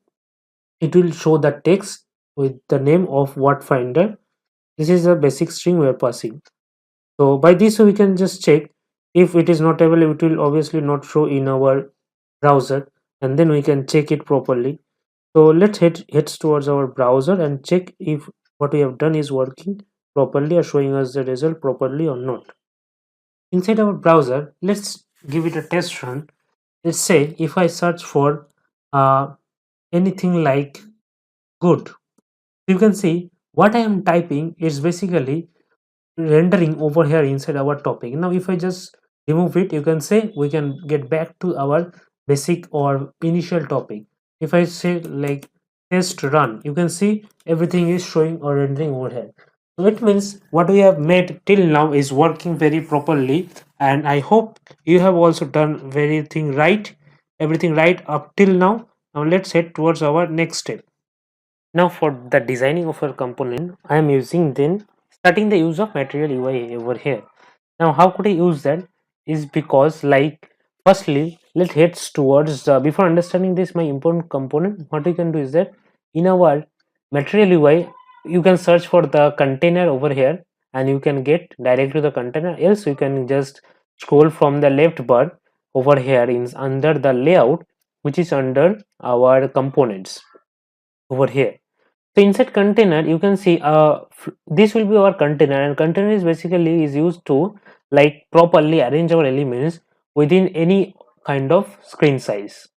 [SPEAKER 1] it will show the text with the name of what finder. This is a basic string we are passing. So by this we can just check if it is not available, it will obviously not show in our browser, and then we can check it properly. So let's head towards our browser and check if what we have done is working properly or showing us the result properly or not. Inside our browser, let's give it a test run. Let's say if I search for anything like good, you can see what I am typing is basically rendering over here inside our topic. Now if I just remove it, you can say we can get back to our basic or initial topic. If I say like test run, you can see everything is showing or rendering over here. So it means what we have made till now is working very properly, and I hope you have also done everything right up till now. Now let's head towards our next step. Now for the designing of our component, I am using then starting the use of material UI over here. Now how could I use that is because, like, firstly let's head towards before understanding this my important component, what we can do is that in our material UI you can search for the container over here, and you can get direct to the container. Else you can just scroll from the left bar over here in under the layout, which is under our components over here. So inside container, you can see this will be our container, and container is basically is used to like properly arrange our elements within any kind of screen size.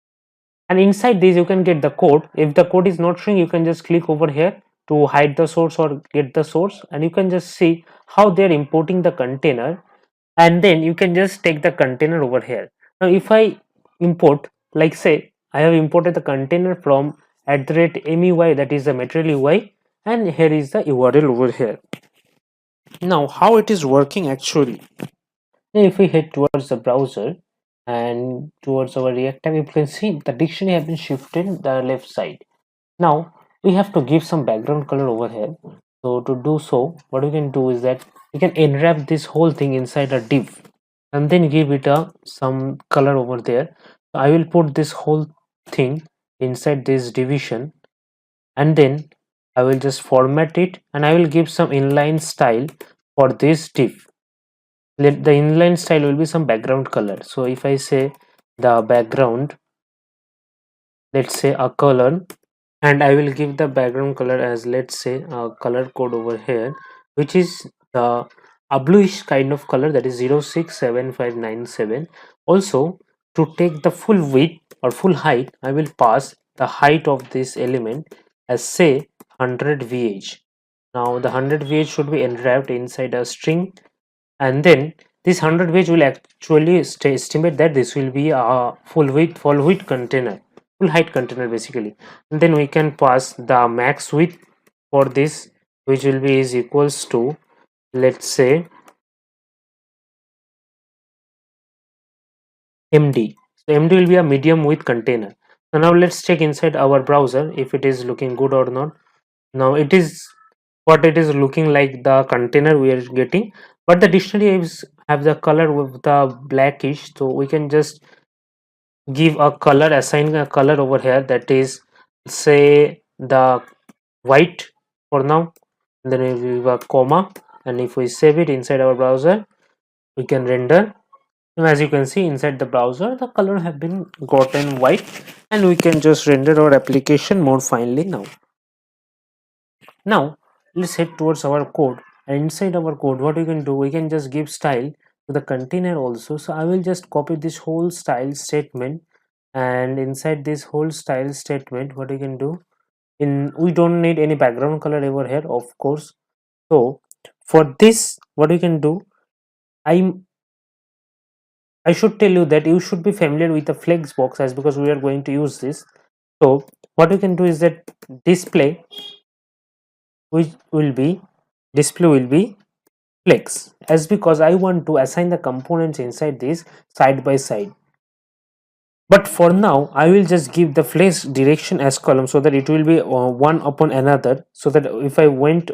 [SPEAKER 1] And inside this, you can get the code. If the code is not showing, you can just click over here to hide the source or get the source, and you can just see how they are importing the container, and then you can just take the container over here. Now if I import, like say I have imported the container from @ MEY, that is the material UI, and here is the URL over here. Now, how it is working actually? If we head towards the browser and towards our React tab, you can see the dictionary has been shifted the left side. Now we have to give some background color over here. So to do so, what we can do is that we can enwrap this whole thing inside a div and then give it a some color over there. So I will put this whole thing inside this division, and then I will just format it and I will give some inline style for this div. Let the inline style will be some background color. So if I say the background, let's say a color, and I will give the background color as, let's say, a color code over here, which is the a bluish kind of color, that is 067597. Also, to take the full width or full height, I will pass the height of this element as, say, 100 vh. Now the 100 vh should be enwrapped inside a string, and then this 100 page will actually estimate that this will be a full width container, full height container basically. And then we can pass the max width for this, which will be is equals to, let's say, md. So md will be a medium width container. So now let's check inside our browser if it is looking good or not. Now it is what it is looking like, the container we are getting, but the dictionary is have the color with the blackish. So we can just give a color, assign a color over here, that is, say, the white for now. And then we give a comma, and if we save it inside our browser, we can render. And as you can see inside the browser, the color have been gotten white, and we can just render our application more finely now. Now let's head towards our code, and inside our code what we can do, we can just give style to the container also. So I will just copy this whole style statement, and inside this whole style statement what we can do, in we don't need any background color over here, of course. So for this what we can do, I should tell you that you should be familiar with the flex box, as because we are going to use this. So what we can do is that display, which will be display will be flex, as because I want to assign the components inside this side by side. But for now I will just give the flex direction as column, so that it will be one upon another, so that if I want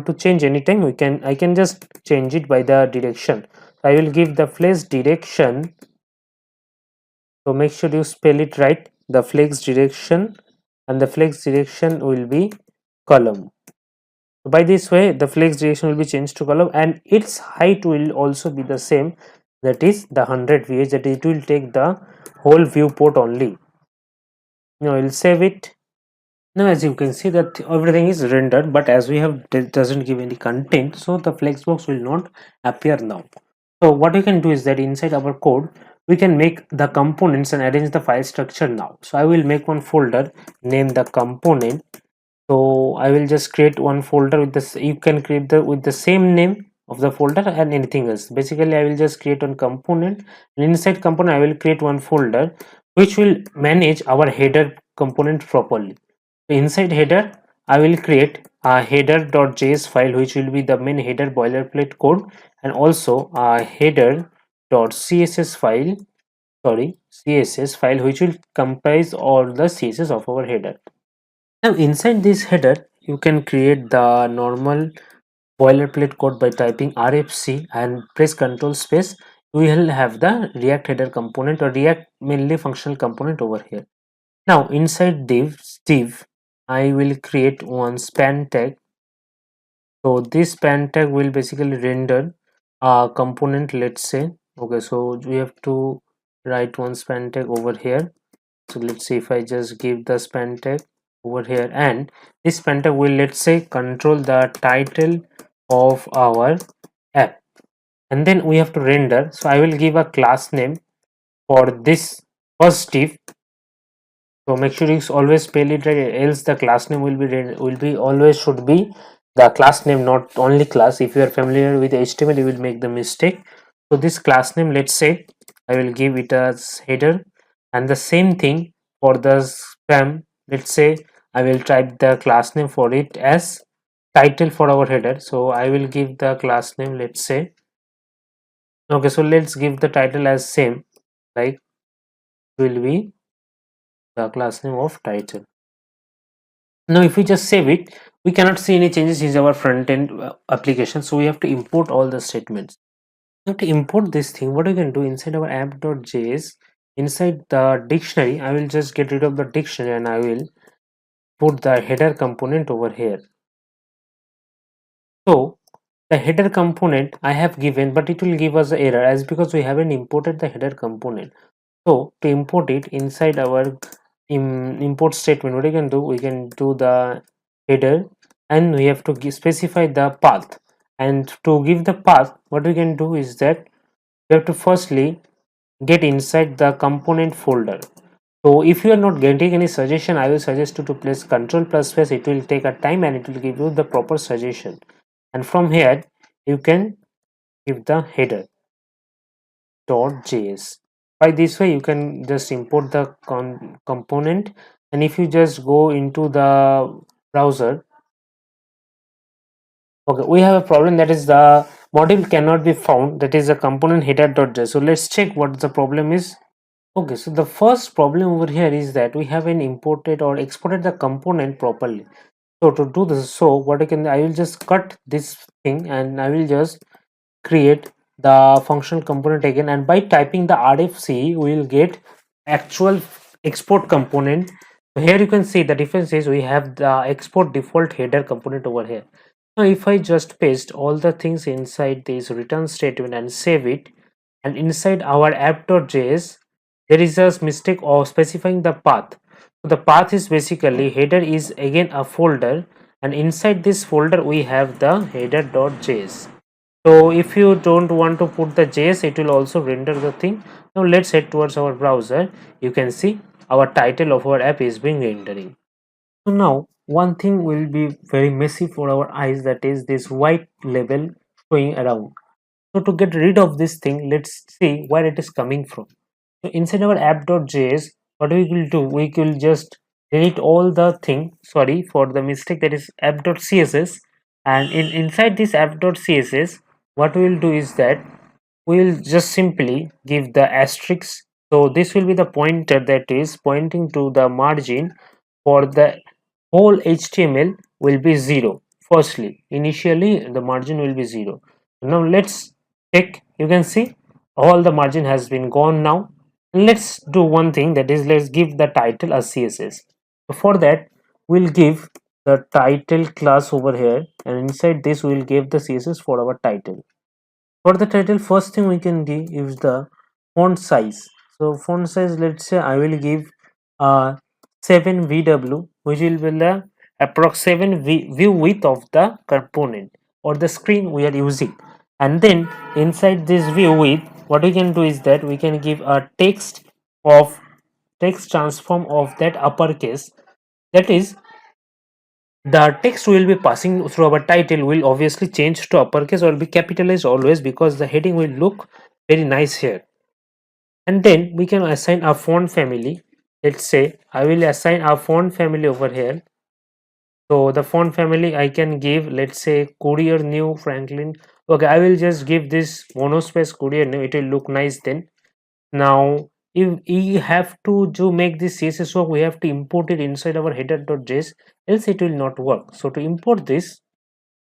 [SPEAKER 1] to change anytime, I can just change it by the direction. I will give the flex direction. So make sure you spell it right, the flex direction, and the flex direction will be column. By this way the flex direction will be changed to column, and its height will also be the same, that is the 100 vh, that it will take the whole viewport only. Now we'll save it. Now as you can see that everything is rendered, but as we have doesn't give any content, so the flexbox will not appear now. So what we can do is that inside our code we can make the components and arrange the file structure now. So I will make one folder, name the component. So I will just create one folder with this, you can create the with the same name of the folder and anything else. Basically I will just create one component, and inside component I will create one folder which will manage our header component properly. Inside header I will create a header.js file, which will be the main header boilerplate code, and also a header.css file, css file, which will comprise all the css of our header. Now inside this header you can create the normal boilerplate code by typing rfc and press Ctrl space. We will have the React header component, or React mainly functional component over here. Now inside div I will create one span tag. So this span tag will basically render a component, let's say. Okay, so we have to write one span tag over here. So let's see if I just give the span tag over here, and this span tag will, let's say, control the title of our app, and then we have to render. So I will give a class name for this first div. So make sure you always spell it right, else the class name will be always should be the class name, not only class. If you are familiar with HTML, you will make the mistake. So this class name, let's say, I will give it as header, and the same thing for the spam. Let's say I will type the class name for it as title for our header. So I will give the class name, let's say. Okay, so let's give the title as same, like will be the class name of title. Now if we just save it, we cannot see any changes in our front end application, so we have to import all the statements. We have to import this thing. What we can do inside our app.js, inside the dictionary, I will just get rid of the dictionary and I will put the header component over here. So the header component I have given, but it will give us an error as because we haven't imported the header component. So to import it inside our import statement, what we can do, we can do the header and we have to specify the path. And to give the path, what we can do is that we have to firstly get inside the component folder. So if you are not getting any suggestion, I will suggest you to press Ctrl plus space. It will take a time and it will give you the proper suggestion. And from here, you can give the header .js. By this way, you can just import the component. And if you just go into the browser, okay, we have a problem, that is the module cannot be found. That is the component header.js. So let's check what the problem is. Okay, so the first problem over here is that we haven't imported or exported the component properly. So to do this, so what I will just cut this thing and I will just create the functional component again, and by typing the rfc we will get actual export component. So here you can see the difference is we have the export default header component over here. Now if I just paste all the things inside this return statement and save it, and inside our app.js there is a mistake of specifying the path. So the path is basically header is again a folder, and inside this folder we have the header.js. So if you don't want to put the JS, it will also render the thing. Now let's head towards our browser. You can see our title of our app is being rendering. So now one thing will be very messy for our eyes, that is this white label showing around. So to get rid of this thing, let's see where it is coming from. So inside our app.js, what we will do, we will just delete all the thing, sorry for the mistake, that is app.css. And inside this app.css, what we will do is that we will just simply give the asterisk. So this will be the pointer that is pointing to the margin for the whole HTML will be 0. Firstly, initially the margin will be 0. Now let's check. You can see all the margin has been gone now. Let's do one thing, that is let's give the title a CSS. So for that we'll give the title class over here, and inside this we'll give the CSS for our title. For the title, first thing we can give is the font size. So font size, let's say I will give 7 VW, which will be the approx 7 view width of the component or the screen we are using. And then inside this view width, what we can do is that we can give a of text transform of that uppercase. That is, the text we will be passing through our title will obviously change to uppercase or be capitalized always, because the heading will look very nice here. And then we can assign a font family. Let's say I will assign a font family over here. So the font family I can give, let's say Courier New Franklin. Okay, I will just give this monospace Courier New. It will look nice then. Now if we have to make this CSS work, we have to import it inside our header.js, else it will not work. So to import this,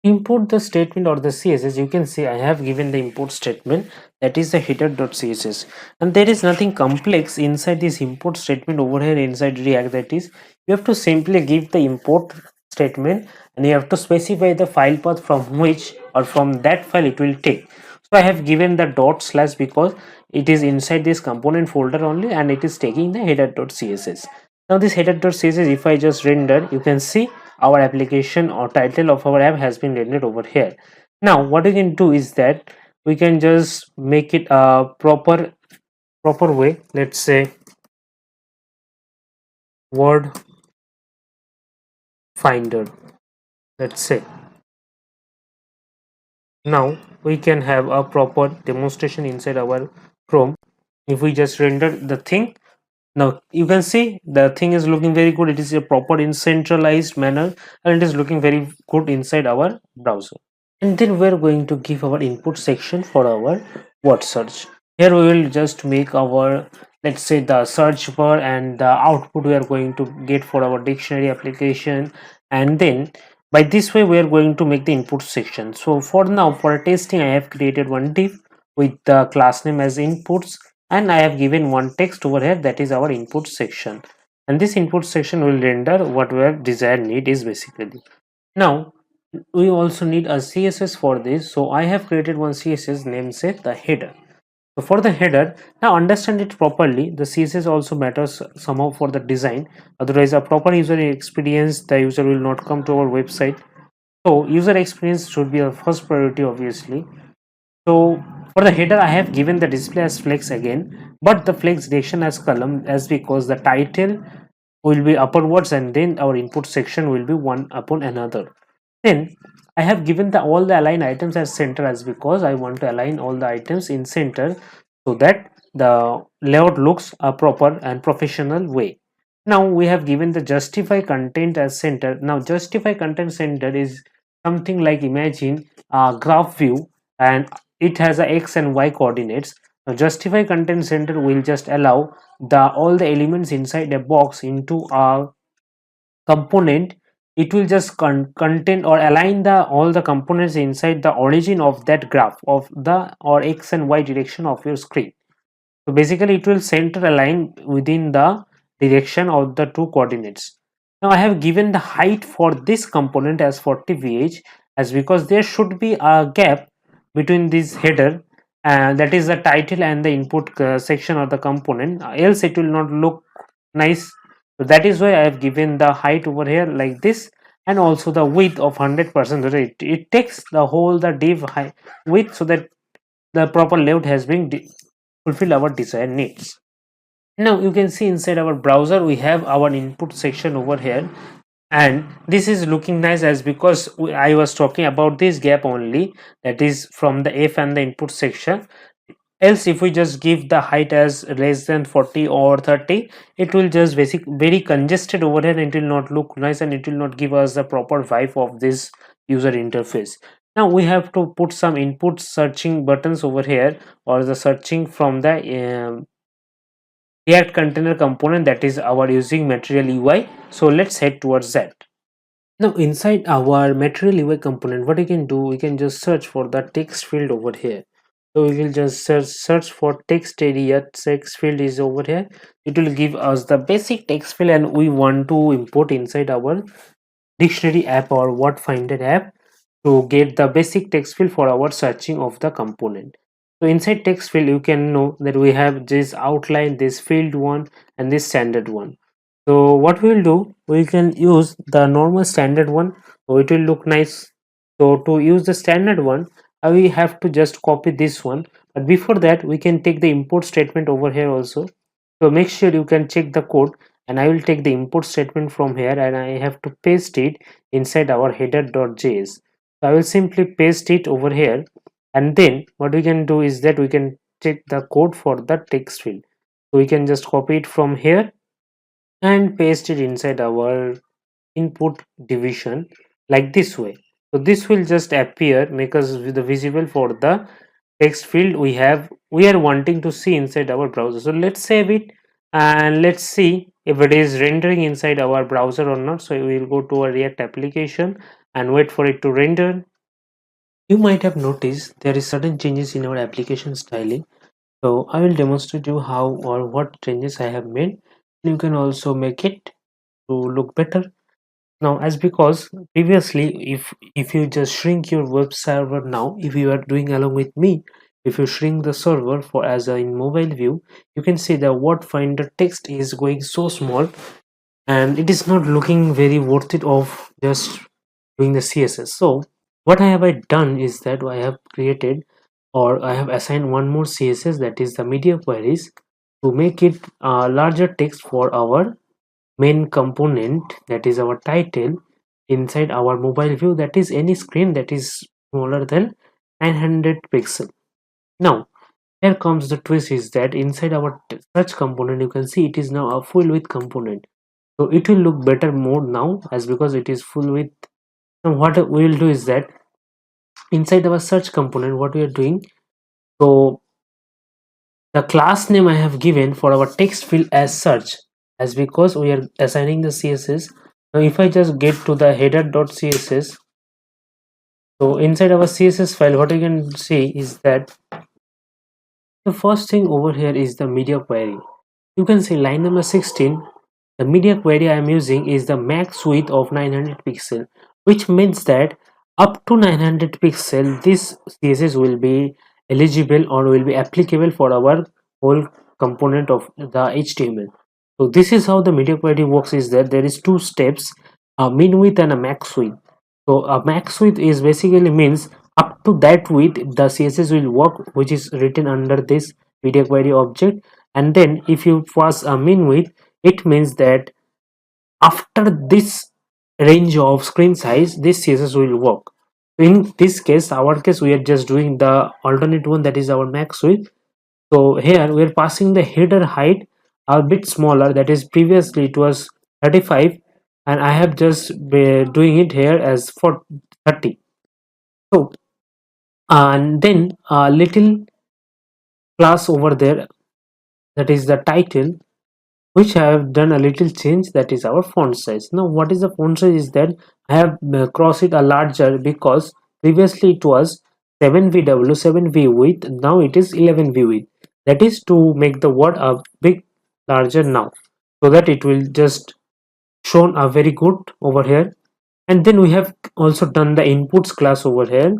[SPEAKER 1] import the statement or the CSS, you can see I have given the import statement, that is the header.css, and there is nothing complex inside this import statement over here inside React. That is, you have to simply give the import statement and you have to specify the file path from which or from that file it will take. So I have given the dot slash because it is inside this component folder only and it is taking the header.css. Now this header.css, if I just render, you can see our application or title of our app has been rendered over here. Now what we can do is that we can just make it a proper way. Let's say word finder, let's say. Now we can have a proper demonstration inside our Chrome. If we just render the thing, Now you can see the thing is looking very good. It is a proper in centralized manner, and it is looking very good inside our browser. And then we're going to give our input section for our word search. Here we will just make our, let's say, the search bar, and the output we are going to get for our dictionary application. And then by this way we are going to make the input section. So for now, for testing, I have created one div with the class name as inputs, and I have given one text over here, that is our input section. And this input section will render what our desired need is basically. Now we also need a css for this, so I have created one css name, say the header. So for the header, now understand it properly, the css also matters somehow for the design. Otherwise a proper user experience, the user will not come to our website. So user experience should be our first priority, obviously. So for the header, I have given the display as flex again, but the flex direction as column, as because the title will be upwards and then our input section will be one upon another. Then I have given the all the align items as center, as because I want to align all the items in center so that the layout looks a proper and professional way. Now we have given the justify content as center. Now justify content center is something like, imagine a graph view, and it has a x and y coordinates. Now justify content center will just allow the all the elements inside a box into a component. It will just contain or align the all the components inside the origin of that graph of the or x and y direction of your screen. So basically it will center align within the direction of the two coordinates. Now I have given the height for this component as 40 vh, as because there should be a gap between this header, and that is the title and the input section of the component, else it will not look nice. So that is why I have given the height over here like this, and also the width of 100%. It takes the whole the div height width, so that the proper layout has been fulfill our desired needs. Now you can see inside our browser we have our input section over here, and this is looking nice, as because I was talking about this gap only, that is from the f and the input section. Else if we just give the height as less than 40 or 30, it will just very congested over here, and it will not look nice, and it will not give us the proper vibe of this user interface. Now we have to put some input searching buttons over here, or the searching from the React container component, that is our using material UI. So let's head towards that. Now inside our material UI component, what we can do, we can just search for the text field over here. So we will just search for text area. Text field is over here. It will give us the basic text field, and we want to import inside our dictionary app or word finder app to get the basic text field for our searching of the component. So inside text field you can know that we have this outline, this field one, and this standard one. So what we will do, we can use the normal standard one, so it will look nice. So to use the standard one, we have to just copy this one, but before that we can take the import statement over here also. So make sure you can check the code, and I will take the import statement from here, and I have to paste it inside our header.js. So I will simply paste it over here, and then what we can do is that we can check the code for the text field. So we can just copy it from here and paste it inside our input division like this way. So this will just appear, make us the visible for the text field we are wanting to see inside our browser. So let's save it, and let's see if it is rendering inside our browser or not. So we will go to our React application and wait for it to render. You might have noticed there is sudden changes in our application styling. So I will demonstrate you how or what changes I have made. You can also make it to look better. Now, as because previously, if you just shrink your web server, now if you are doing along with me, if you shrink the server for as a in mobile view, you can see the word finder text is going so small, and it is not looking very worth it of just doing the css. So what I done is that I have created, or I have assigned one more css, that is the media queries, to make it larger text for our main component, that is our title, inside our mobile view, that is any screen that is smaller than 900 pixel. Now Here comes the twist is that inside our search component, you can see it is now a full width component. So it will look better more now as because it is full width. And what we will do is that inside our search component, what we are doing, so the class name I have given for our text field as search, as because we are assigning the CSS. Now if I just get to the header.css, so inside our CSS file, what you can see is that the first thing over here is the media query. You can see line number 16. The media query I am using is the max width of 900 pixel, which means that up to 900 pixel, this CSS will be eligible or will be applicable for our whole component of the HTML. So this is how the media query works, is that there is two steps, a min width and a max width. So a max width is basically means up to that width the CSS will work, which is written under this media query object. And then if you pass a min width, it means that after this range of screen size, this CSS will work. In this case, our case, we are just doing the alternate one, that is our max width. So here we are passing the header height a bit smaller, that is previously it was 35, and I have just doing it here as for 30. So and then a little class over there, that is the title, which I have done a little change, that is our font size. Now what is the font size is that I have crossed it a larger, because previously it was 7VW 7V width, now it is 11V width. That is to make the word a bit larger now, so that it will just shown a very good over here. And then we have also done the inputs class over here.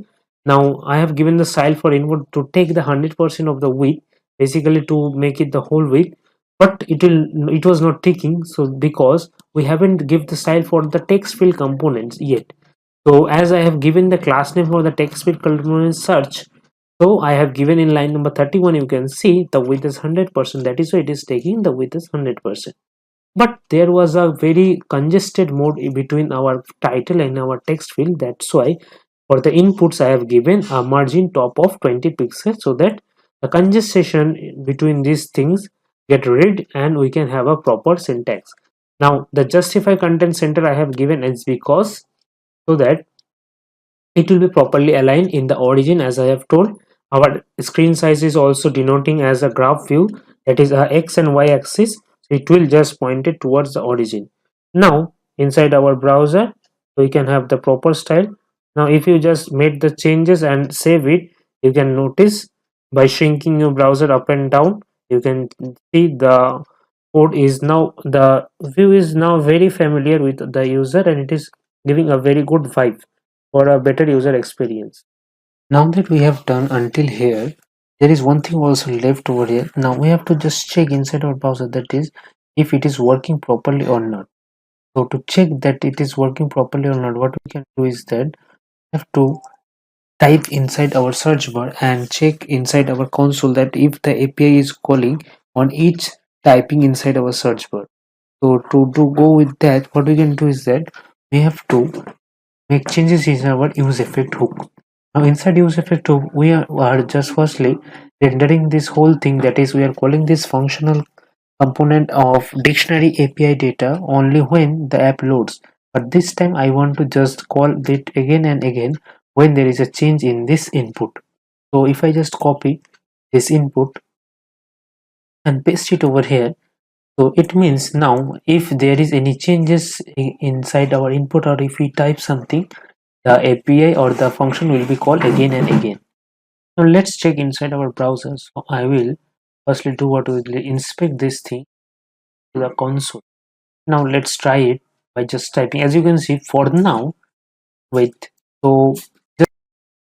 [SPEAKER 1] Now I have given the style for input to take the 100% of the width, basically to make it the whole width, but it was not taking, so because we haven't give the style for the text field components yet. So as I have given the class name for the text field component search, so I have given in line number 31, you can see the width is 100%, that is why it is taking the width is 100%. But there was a very congested mode between our title and our text field. That's why for the inputs I have given a margin top of 20 pixels, so that the congestion between these things get rid and we can have a proper syntax. Now the justify content center I have given is because so that it will be properly aligned in the origin. As I have told, our screen size is also denoting as a graph view, that is a x and y axis, so it will just point it towards the origin. Now inside our browser we can have the proper style. Now if you just made the changes and save it, you can notice by shrinking your browser up and down, you can see the code is now, the view is now very familiar with the user, and it is giving a very good vibe for a better user experience. Now that we have done until here, there is one thing also left over here. Now we have to just check inside our browser, that is if it is working properly or not. So to check that it is working properly or not, what we can do is that we have to type inside our search bar and check inside our console that if the API is calling on each typing inside our search bar. So to go with that, what we can do is that we have to make changes in our use effect hook. Now inside use effect hook, we are just firstly rendering this whole thing, that is we are calling this functional component of dictionary API data only when the app loads. But this time I want to just call it again and again when there is a change in this input. So if I just copy this input and paste it over here, so it means now if there is any changes inside our input, or if we type something, the API or the function will be called again and again. Now let's check inside our browser. So I will firstly do what we will inspect this thing to the console. Now let's try it by just typing. As you can see, for now, wait. So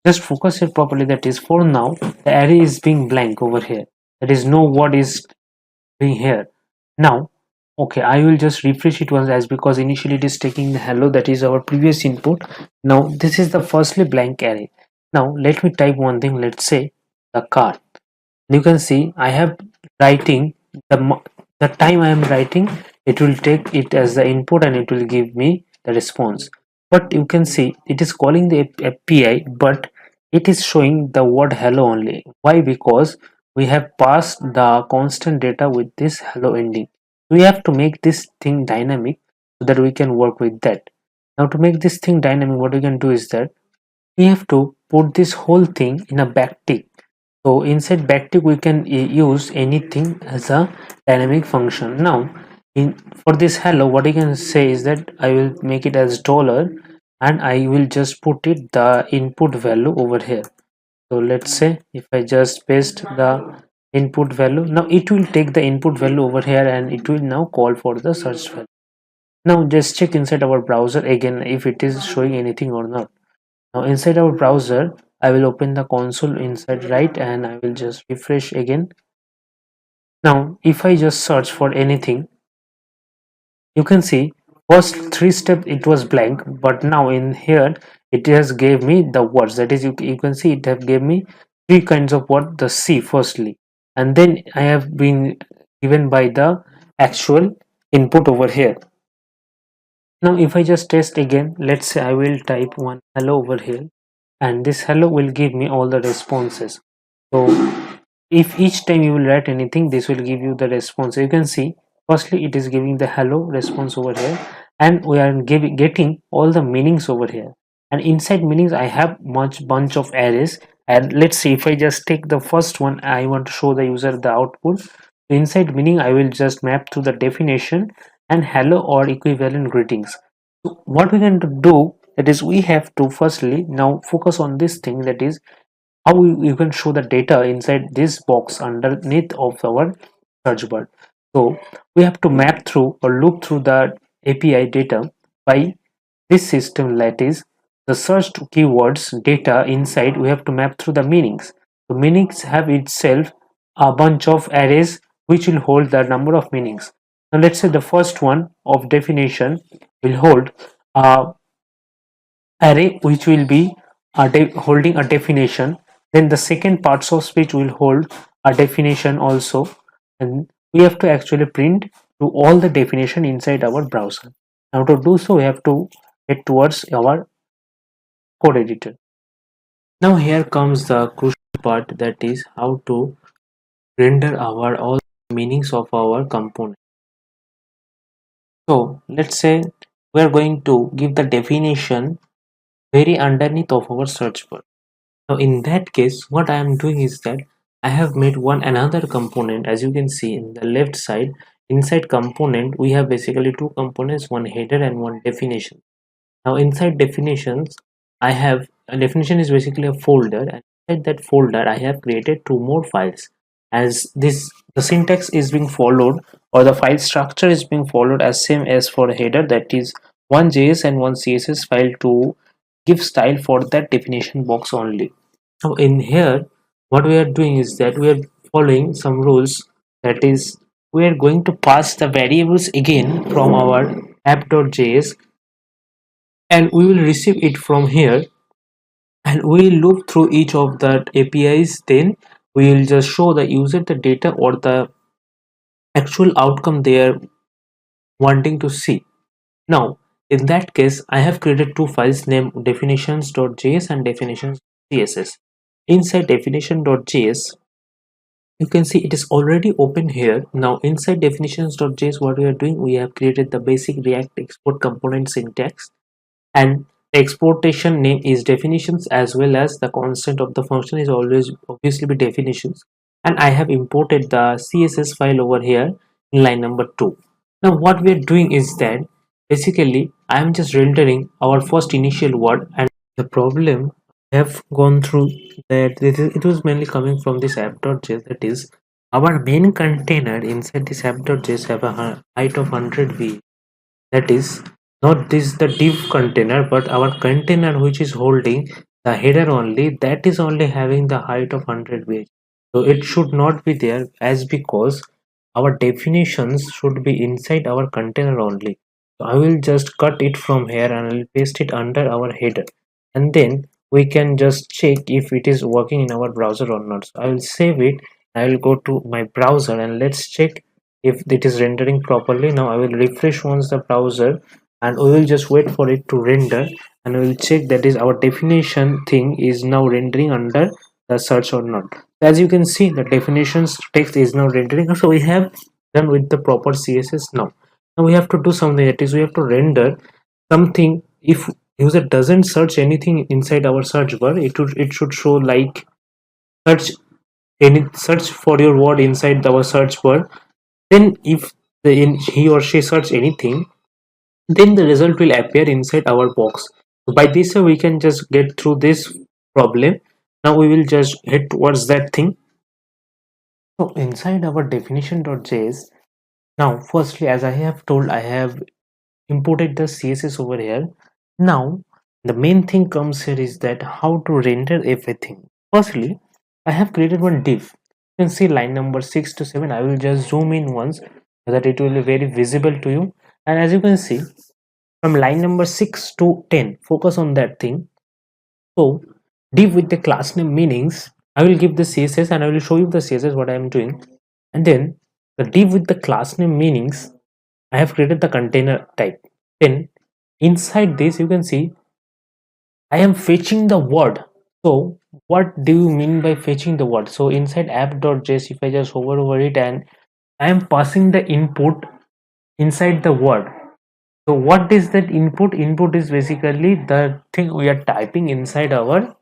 [SPEAKER 1] just focus it properly. That is, for now, the array is being blank over here. There is no word is being here. Now, okay, I will just refresh it once, as because initially it is taking the hello, that is our previous input. Now this is the firstly blank array. Now let me type one thing. Let's say the car. You can see I have writing the time I am writing, it will take it as the input and it will give me the response. But you can see it is calling the API, but it is showing the word hello only. Why? Because we have passed the constant data with this hello ending. We have to make this thing dynamic so that we can work with that. Now to make this thing dynamic, what we can do is that we have to put this whole thing in a backtick. So inside backtick we can use anything as a dynamic function. Now in for this hello, what I can say is that I will make it as dollar and I will just put it the input value over here. So let's say if I just paste the input value, now it will take the input value over here and it will now call for the search value. Now just check inside our browser again if it is showing anything or not. Now inside our browser, I will open the console inside right and I will just refresh again. Now if I just search for anything, you can see first three steps it was blank, but now in here it has gave me the words. That is, you can see it have gave me three kinds of word. The C firstly, and then I have been given by the actual input over here. Now if I just test again, let's say I will type one hello over here, and this hello will give me all the responses. So if each time you will write anything, this will give you the response. You can see firstly it is giving the hello response over here, and we are getting all the meanings over here. And inside meanings I have much bunch of arrays. And let's see, if I just take the first one, I want to show the user the output. Inside meaning I will just map to the definition and hello or equivalent greetings. So what we can do, that is, we have to firstly now focus on this thing, that is how you can show the data inside this box underneath of our search bar. So we have to map through or loop through the API data by this system, that is the searched keywords data inside. We have to map through the meanings. The meanings have itself a bunch of arrays which will hold the number of meanings. Now let's say the first one of definition will hold a array which will be holding a definition. Then the second parts of speech will hold a definition also, and we have to actually print to all the definition inside our browser. Now to do so, we have to head towards our code editor. Now here comes the crucial part, that is how to render our all meanings of our component. So let's say we are going to give the definition very underneath of our search bar. Now in that case, what I am doing is that I have made one another component. As you can see in the left side, inside component we have basically two components, one header and one definition. Now inside definitions, I have a definition is basically a folder, and inside that folder I have created two more files. As this, the syntax is being followed, or the file structure is being followed as same as for header, that is one JS and one CSS file to give style for that definition box only. Now in here, what we are doing is that we are following some rules, that is we are going to pass the variables again from our app.js, and we will receive it from here, and we will loop through each of the APIs. Then we will just show the user the data or the actual outcome they are wanting to see. Now in that case, I have created two files named definitions.js and definitions.css. Inside definition.js, you can see it is already open here. Now inside definitions.js, what we are doing, we have created the basic React export component syntax, and the exportation name is definitions, as well as the constant of the function is always obviously be definitions. And I have imported the CSS file over here in line number 2. Now what we are doing is that basically I am just rendering our first initial word, and the problem I have gone through that it was mainly coming from this app.js, that is our main container inside this app.js have a height of 100 v. That is not this the div container, but our container which is holding the header only, that is only having the height of 100 v. So it should not be there, as because our definitions should be inside our container only. So I will just cut it from here and I will paste it under our header, and then we can just check if it is working in our browser or not. So I will save it. I will go to my browser and let's check if it is rendering properly. Now I will refresh once the browser, and we will just wait for it to render, and we will check that is our definition thing is now rendering under the search or not. As you can see, the definitions text is now rendering. So we have done with the proper CSS. Now we have to do something, that is we have to render something. If user doesn't search anything inside our search bar, it should show like search search for your word inside our search bar. Then if he or she search anything, then the result will appear inside our box. So by this way we can just get through this problem. Now we will just head towards that thing. So inside our definition.js, now firstly, as I have told, I have imported the CSS over here. Now the main thing comes here is that how to render everything. Firstly, I have created one div. You can see line number 6 to 7. I will just zoom in once so that it will be very visible to you. And as you can see, from line number 6 to 10, focus on that thing. So div with the class name meanings, I will give the CSS and I will show you the CSS what I am doing. And then the div with the class name meanings, I have created the container type. Then inside this you can see I am fetching the word. So what do you mean by fetching the word? So inside app.js, if I just hover over it, and I am passing the input inside the word. So what is that input? Input is basically the thing we are typing inside our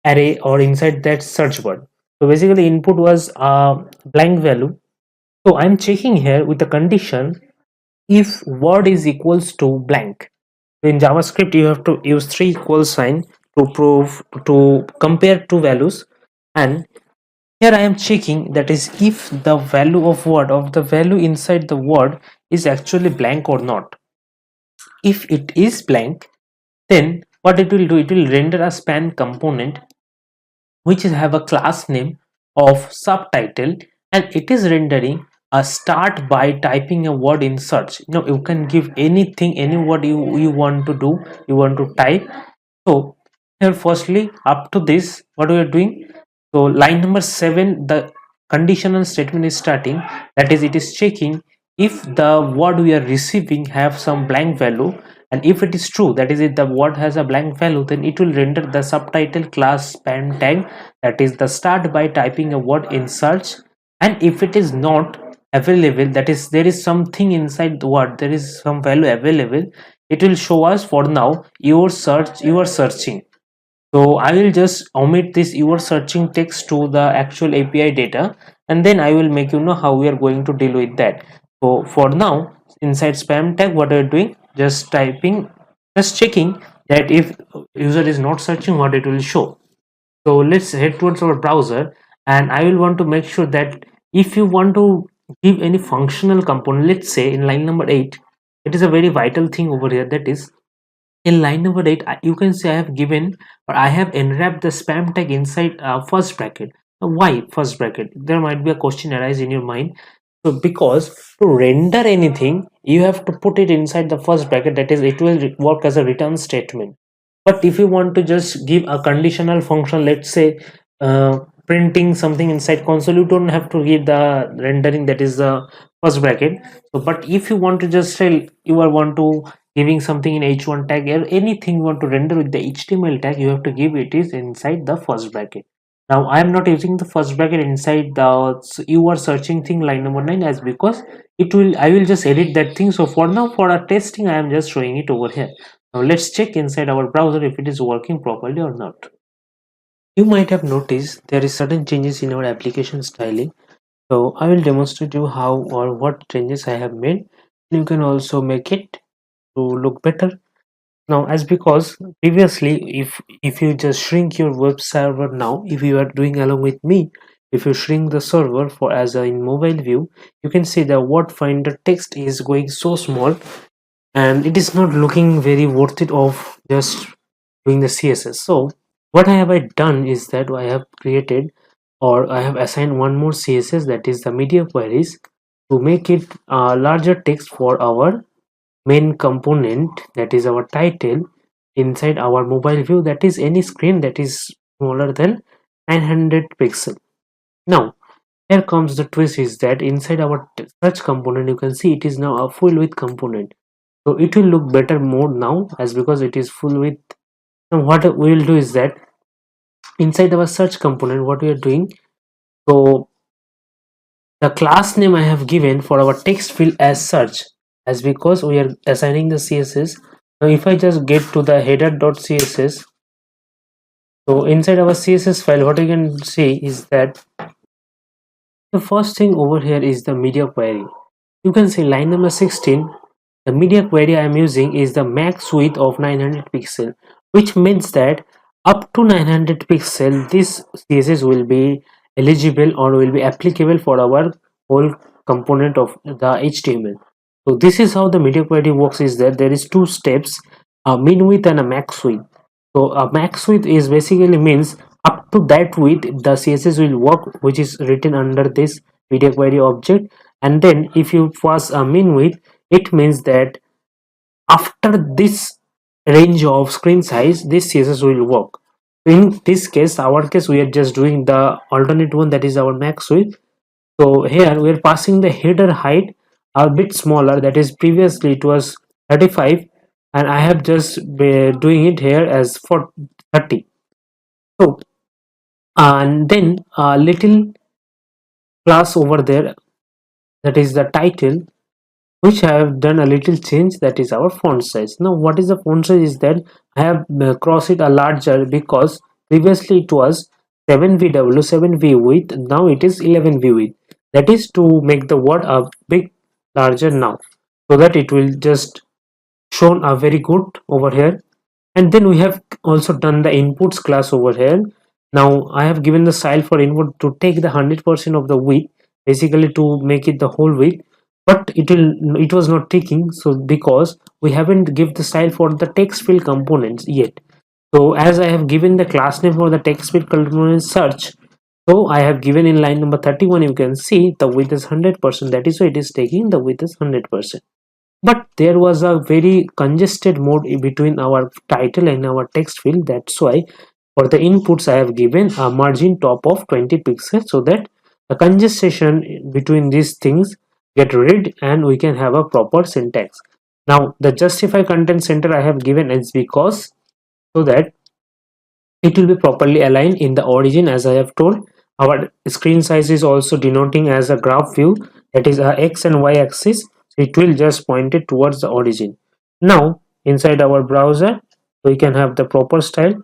[SPEAKER 1] array or inside that search word. So basically input was a blank value. So I'm checking here with the condition if word is equals to blank. So in JavaScript you have to use three equal sign to compare two values, and here I am checking, that is if the value of word of the value inside the word is actually blank or not. If it is blank, then what it will do, it will render a span component which is have a class name of subtitle, and it is rendering a start by typing a word in search. You can give anything, any word you want to do, you want to type. So here firstly up to this what we are doing, so line number 7, the conditional statement is starting, that is it is checking if the word we are receiving have some blank value, and if it is true, that is if the word has a blank value, then it will render the subtitle class span tag, that is the start by typing a word in search. And if it is not available, that is there is something inside the word, there is some value available, it will show us for now your search, you are searching. So I will just omit this you are searching text to the actual API data, and then I will make you know how we are going to deal with that. So for now, inside spam tag, what are doing, just typing, just checking that if user is not searching, what it will show. So let's head towards our browser, and I will want to make sure that if you want to give any functional component, let's say in line number 8, it is a very vital thing over here, that is in line number 8, you can see I have given, or I have enwrapped the spam tag inside first bracket. Now, why first bracket? There might be a question arise in your mind. So because to render anything, you have to put it inside the first bracket, that is it will work as a return statement. But if you want to just give a conditional function, let's say printing something inside console, you don't have to give the rendering, that is the first bracket. So but if you want to just say you are want to giving something in h1 tag or anything you want to render with the HTML tag, you have to give it is inside the first bracket. Now I am not using the first bracket inside the you are searching thing line number 9, as because it will, I will just edit that thing. So for now, for our testing, I am just showing it over here. Now let's check inside our browser if it is working properly or not. You might have noticed there is sudden changes in our application styling. So I will demonstrate you how or what changes I have made. You can also make it to look better. Now as because previously, if you just shrink your web server, now if you are doing along with me, if you shrink the server for as a in mobile view, you can see the word finder text is going so small, and it is not looking very worth it of just doing the CSS. So what I have done is that I have created, or I have assigned one more CSS, that is the media queries, to make it larger text for our main component, that is our title, inside our mobile view, that is any screen that is smaller than 900 pixel. Now here comes the twist, is that inside our search component, you can see it is now a full width component. So it will look better more now, as because it is full width. Now what we will do is that inside our search component, what we are doing, so the class name I have given for our text field as search, as because we are assigning the css. Now if I just get to the header.css, so inside our css file, what you can see is that the first thing over here is the media query. You can see line number 16. The media query I am using is the max width of 900 pixel, which means that up to 900 pixel this CSS will be eligible or will be applicable for our whole component of the HTML. So this is how the media query works, is that there is two steps, a min width and a max width. So a max width is basically means up to that width the CSS will work, which is written under this media query object. And then if you pass a min width, it means that after this range of screen size this css will work. In this case, our case, we are just doing the alternate one, that is our max width. So here we are passing the header height a bit smaller, that is previously it was 35 and I have just doing it here as for 30. So and then a little class over there, that is the title, which I have done a little change, that is our font size. Now what is the font size is that I have crossed it a larger, because previously it was 7VW 7V width, now it is 11V width. That is to make the word a bit larger now, so that it will just shown a very good over here. And then we have also done the inputs class over here. Now I have given the style for input to take the 100% of the width, basically to make it the whole width, but it was not taking, so because we haven't give the style for the text field components yet. So as I have given the class name for the text field component search, so I have given in line number 31, you can see the width is 100%, that is why it is taking the width is 100%. But there was a very congested mode between our title and our text field. That's why for the inputs I have given a margin top of 20 pixels, so that the congestion between these things get rid and we can have a proper syntax. Now the justify content center I have given is because so that it will be properly aligned in the origin. As I have told, our screen size is also denoting as a graph view, that is a x and y axis, so it will just point it towards the origin. Now inside our browser we can have the proper style.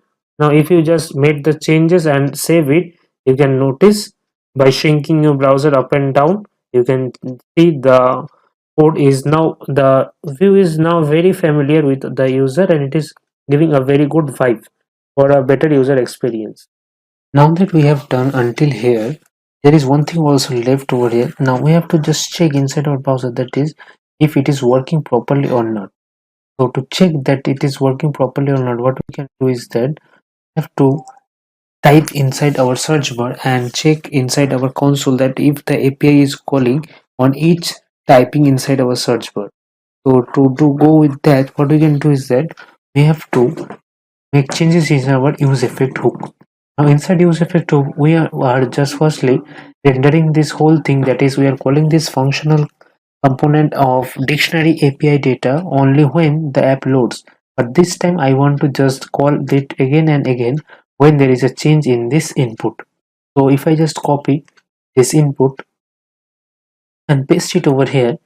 [SPEAKER 1] Now if you just make the changes and save it, you can notice by shrinking your browser up and down, you can see the code is now, the view is now very familiar with the user, and it is giving a very good vibe for a better user experience. Now that we have done until here, there is one thing also left over here. Now we have to just check inside our browser, that is if it is working properly or not. So to check that it is working properly or not, what we can do is that we have to type inside our search bar and check inside our console that if the API is calling on each typing inside our search bar. So to go with that, what we can do is that we have to make changes in our use effect hook. Now inside use effect hook, we are just firstly rendering this whole thing, that is we are calling this functional component of dictionary API data only when the app loads. But this time I want to just call it again and again when there is a change in this input. So if I just copy this input and paste it over here,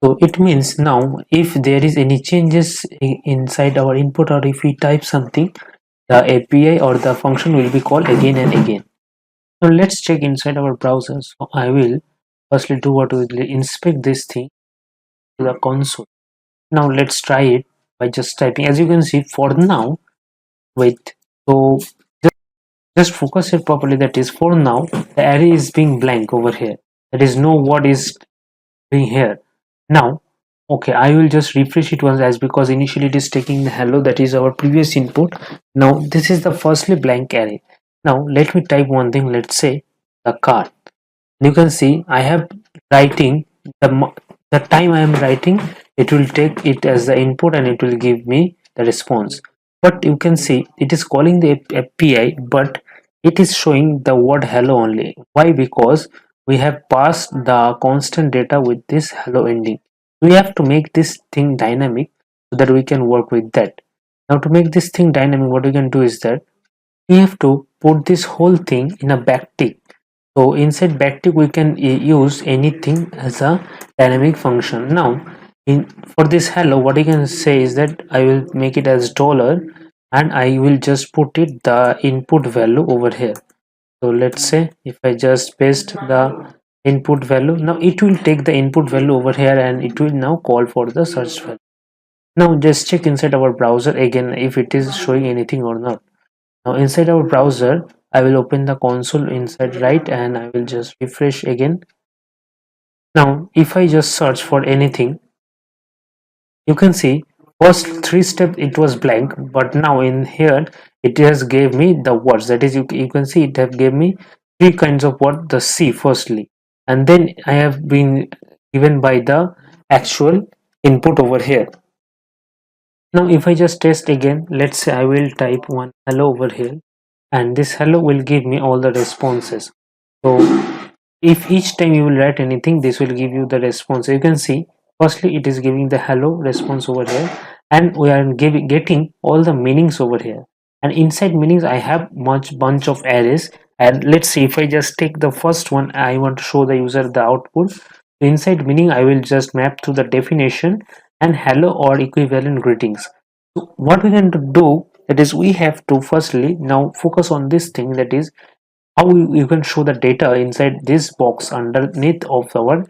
[SPEAKER 1] so it means now if there is any changes inside our input, or if we type something, the API or the function will be called again and again. So let's check inside our browser. So I will firstly do what we will inspect this thing to the console. Now let's try it by just typing. As you can see, for now, wait. So just focus it properly. That is, for now, the array is being blank over here. That is, no word is being here. Now, okay, I will just refresh it once, as because initially it is taking the hello, that is our previous input. Now this is the firstly blank array. Now let me type one thing. Let's say the car. You can see I have writing the time I am writing, it will take it as the input and it will give me the response. But you can see it is calling the API, but it is showing the word hello only. Why? Because we have passed the constant data with this hello ending. We have to make this thing dynamic so that we can work with that. Now to make this thing dynamic, what we can do is that we have to put this whole thing in a backtick. So inside backtick we can use anything as a dynamic function. Now in for this hello, what you can say is that I will make it as dollar, and I will just put it the input value over here. So let's say if I just paste the input value, now it will take the input value over here and it will now call for the search value. Now just check inside our browser again if it is showing anything or not. Now inside our browser, I will open the console inside right and I will just refresh again. Now if I just search for anything, you can see first three steps it was blank, but now in here it has gave me the words. That is, you can see it have gave me three kinds of word. The C firstly, and then I have been given by the actual input over here. Now if I just test again, let's say I will type one hello over here, and this hello will give me all the responses. So if each time you will write anything, this will give you the response. You can see firstly it is giving the hello response over here, and we are getting all the meanings over here. And inside meanings I have much bunch of arrays. And let's see, if I just take the first one, I want to show the user the output. Inside meaning I will just map to the definition and hello or equivalent greetings. So what we can do, that is, we have to firstly now focus on this thing, that is how you can show the data inside this box underneath of our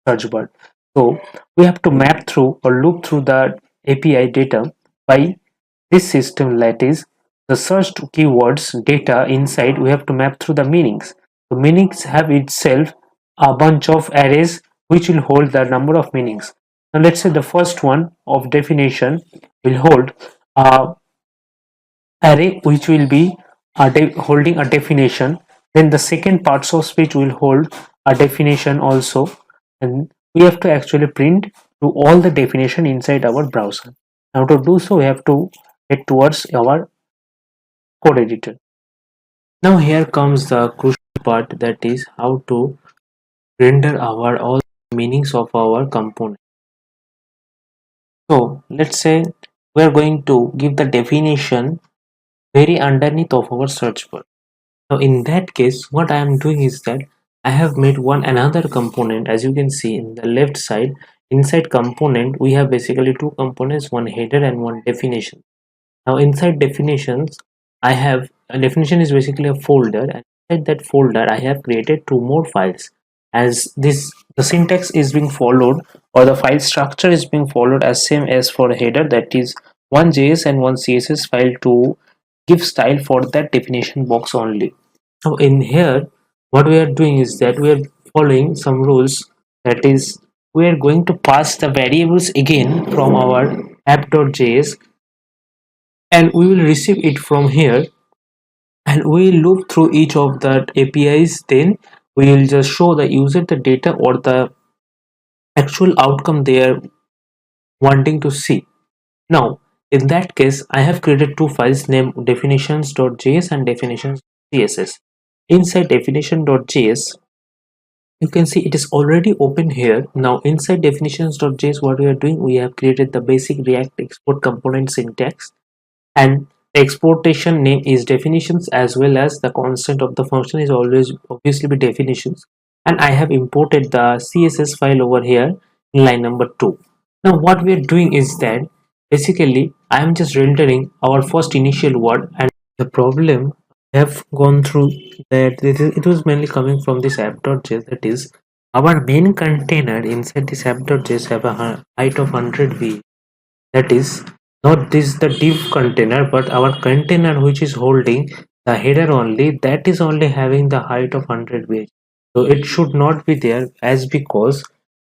[SPEAKER 1] search bar. So we have to map through or loop through the API data by this system, that is the searched keywords data inside. We have to map through the meanings. The meanings have itself a bunch of arrays which will hold the number of meanings. Now let's say the first one of definition will hold a array which will be holding a definition. Then the second parts of speech will hold a definition also, and we have to actually print to all the definition inside our browser. Now to do so, we have to head towards our code editor. Now here comes the crucial part, that is how to render our all meanings of our component. So let's say we are going to give the definition very underneath of our search bar. Now in that case, what I am doing is that I have made one another component. As you can see in the left side, inside component we have basically two components, one header and one definition. Now inside definitions, I have a definition is basically a folder, and inside that folder I have created two more files. As this the syntax is being followed, or the file structure is being followed as same as for a header, that is one JS and one CSS file to give style for that definition box only. Now in here, what we are doing is that we are following some rules. That is, we are going to pass the variables again from our app.js, and we will receive it from here, and we will loop through each of the APIs. Then we will just show the user the data or the actual outcome they are wanting to see. Now in that case, I have created two files named definitions.js and definitions.css. Inside definition.js, you can see it is already open here. Now inside definitions.js, what we are doing, we have created the basic React export component syntax, and the exportation name is definitions, as well as the constant of the function is always obviously be definitions. And I have imported the CSS file over here in line number 2. Now what we are doing is that basically I am just rendering our first initial word, and the problem I have gone through that it was mainly coming from this app.js. That is, our main container inside this app.js have a height of 100 v. That is not this the div container, but our container which is holding the header only, that is only having the height of 100 v. So it should not be there, as because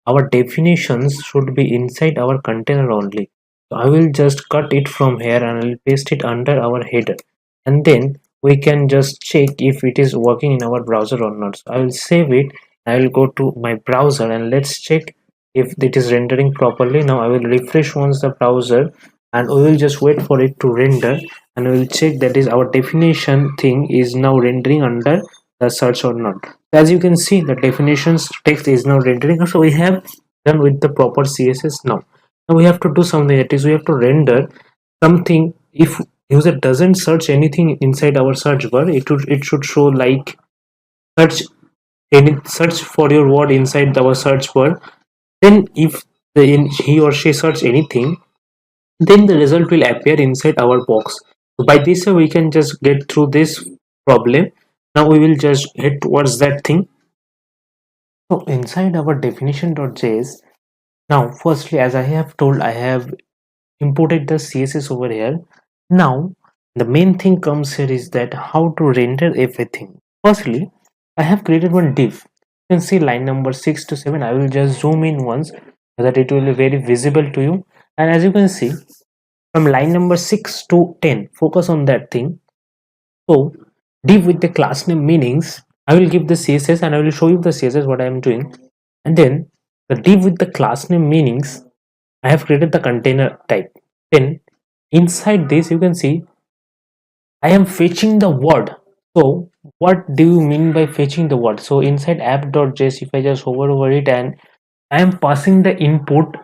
[SPEAKER 1] our definitions should be inside our container only. So I will just cut it from here and I will paste it under our header, and then we can just check if it is working in our browser or not. So I will save it. I will go to my browser and let's check if it is rendering properly. Now I will refresh once the browser, and we will just wait for it to render, and we will check that is our definition thing is now rendering under the search or not. As you can see, the definitions text is now rendering. So we have done with the proper CSS. Now we have to do something, that is we have to render something. If user doesn't search anything inside our search bar, it should show like search search for your word inside our search bar. Then if he or she search anything, then the result will appear inside our box. So by this way we can just get through this problem. Now we will just head towards that thing. So inside our definition.js, now firstly, as I have told, I have imported the css over here. Now the main thing comes here is that how to render everything. Firstly, I have created one div. You can see line number 6 to 7. I will just zoom in once so that it will be very visible to you. And as you can see, from line number 6 to 10, focus on that thing. So div with the class name meanings, I will give the css and I will show you the css what I am doing. And then the div with the class name meanings, I have created the container type. Then inside this you can see I am fetching the word. So what do you mean by fetching the word? So inside app.js, if I just hover over it, and I am passing the input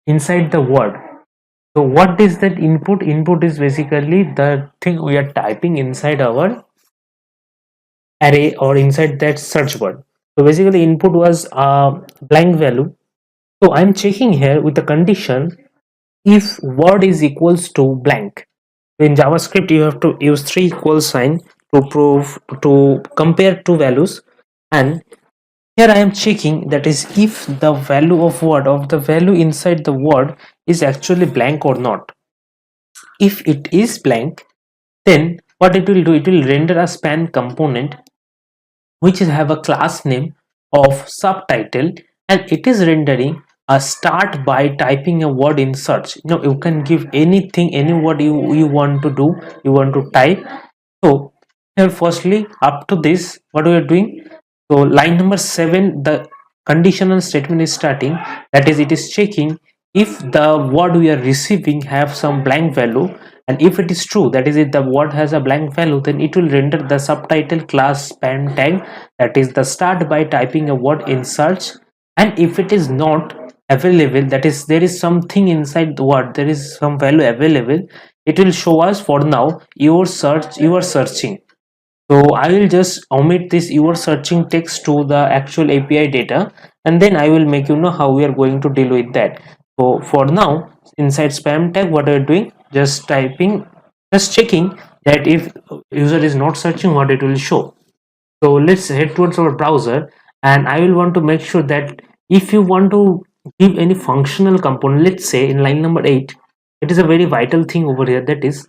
[SPEAKER 1] inside the word. So what is that input? Input is basically the thing we are typing inside our array or inside that search word. So basically input was a blank value. So I'm checking here with the condition if word is equals to blank. In JavaScript you have to use three equal sign to prove to compare two values, and here I am checking that is if the value of word of the value inside the word is actually blank or not. If it is blank, then what it will do, it will render a span component which is have a class name of subtitle, and it is rendering a start by typing a word in search. You can give anything, any word you want to do, you want to type. So here firstly up to this what we are doing, so line number 7, the conditional statement is starting, that is it is checking if the word we are receiving have some blank value, and if it is true, that is if the word has a blank value, then it will render the subtitle class span tag, that is the start by typing a word in search. And if it is not available, that is there is something inside the word, there is some value available, it will show us for now your search, you are searching. So I will just omit this you are searching text to the actual API data, and then I will make you know how we are going to deal with that. So for now, inside spam tag, what are you doing? Just typing, just checking that if user is not searching, what it will show. So let's head towards our browser, and I will want to make sure that if you want to give any functional component, let's say in line number 8, it is a very vital thing over here, that is